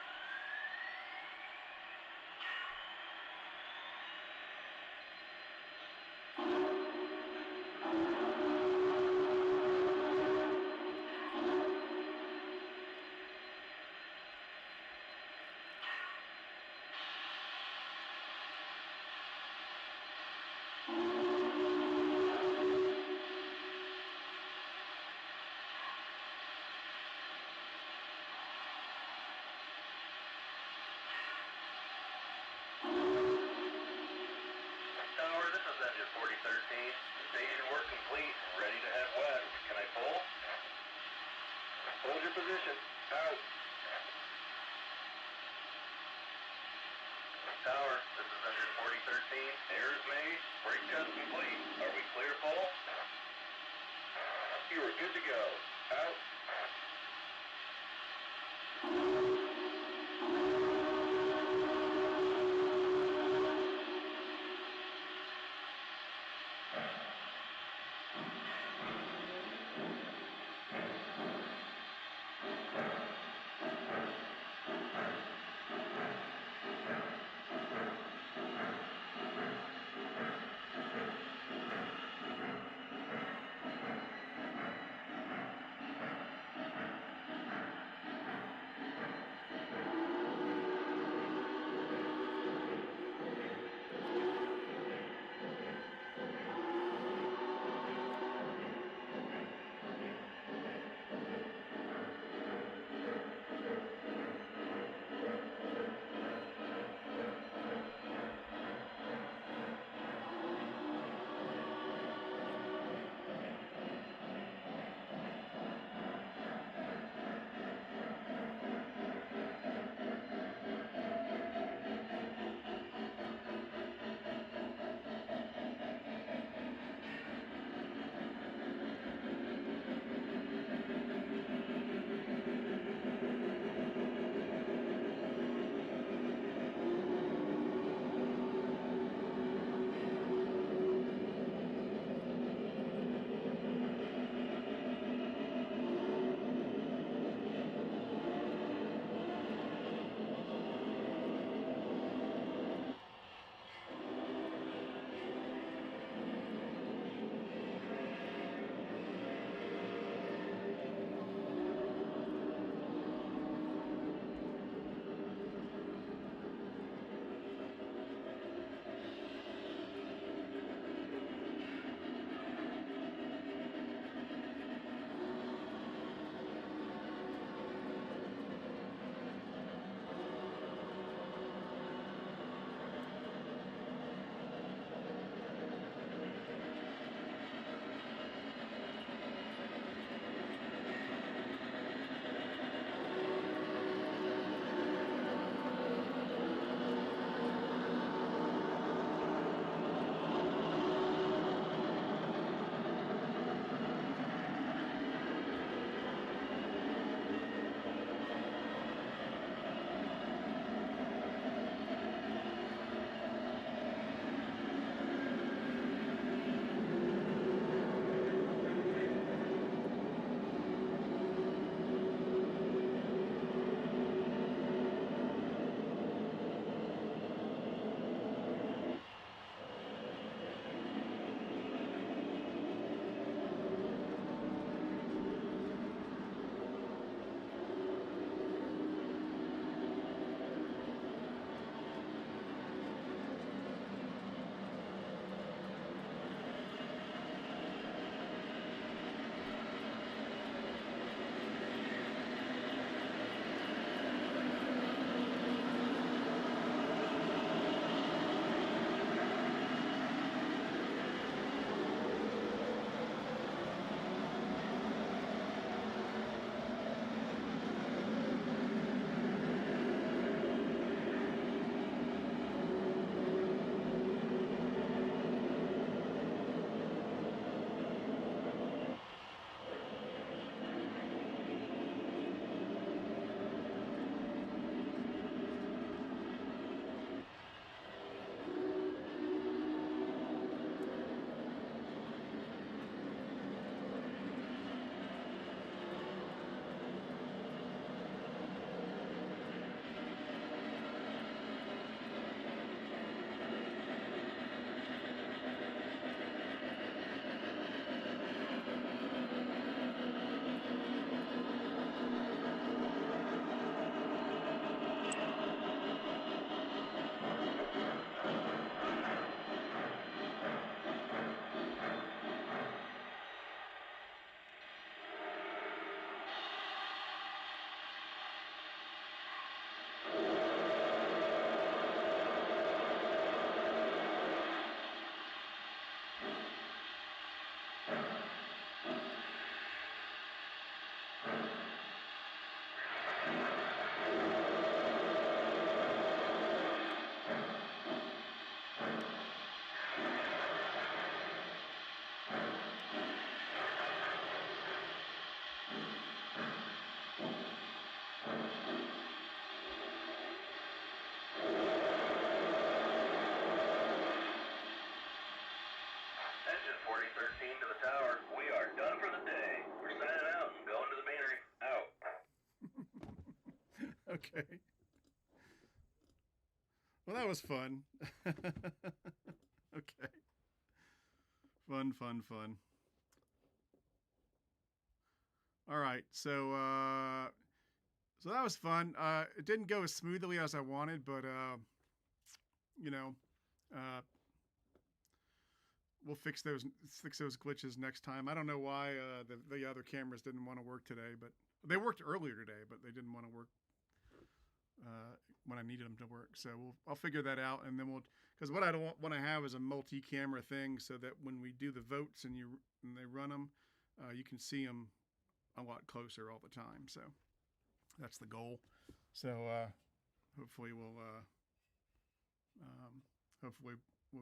Tower, this is engine 4013. Station work complete. Ready to head west. Can I pull? Hold your position. Out. Tower, this is engine 4013. Air is made. Brake test complete. Are we clear, pull? You are good to go. Out. 13 to the tower. We are done for the day. We're signing out and going to the beanery. Out. Okay. Well, that was fun. Okay. Fun, fun, fun. All right. So that was fun. It didn't go as smoothly as I wanted, but you know, uh, we'll fix those glitches next time. I don't know why the other cameras didn't want to work today, but they worked earlier today, but they didn't want to work when I needed them to work. So I'll figure that out, and then because what I don't want to have is a multi-camera thing, so that when we do the votes and they run them, you can see them a lot closer all the time. So that's the goal. So hopefully we'll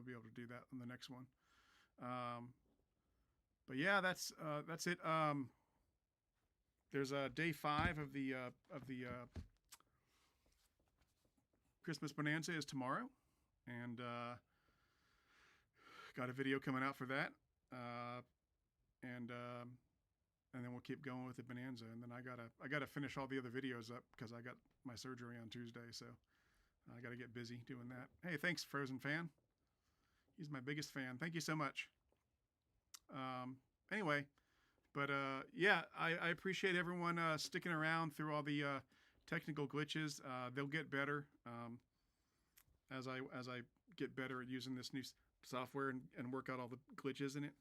be able to do that on the next one. But yeah, that's it. There's day 5 of the Christmas Bonanza is tomorrow, and got a video coming out for that, and then we'll keep going with the Bonanza, and then I gotta finish all the other videos up because I got my surgery on Tuesday, so I gotta get busy doing that. Hey, thanks, Frozen Fan. He's my biggest fan. Thank you so much. Anyway, but yeah, I appreciate everyone sticking around through all the technical glitches. They'll get better as I get better at using this new software and work out all the glitches in it.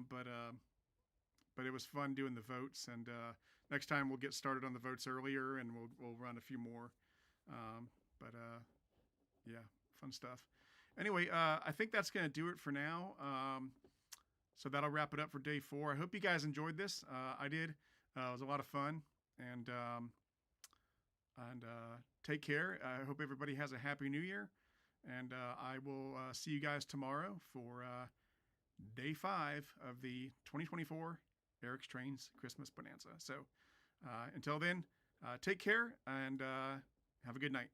But it was fun doing the votes, and next time we'll get started on the votes earlier, and we'll run a few more. Yeah, fun stuff. Anyway, I think that's going to do it for now. So that'll wrap it up for day 4. I hope you guys enjoyed this. I did. It was a lot of fun, and take care. I hope everybody has a happy new year, and I will see you guys tomorrow for day 5 of the 2024 Eric's Trains Christmas Bonanza. So until then, take care, and have a good night.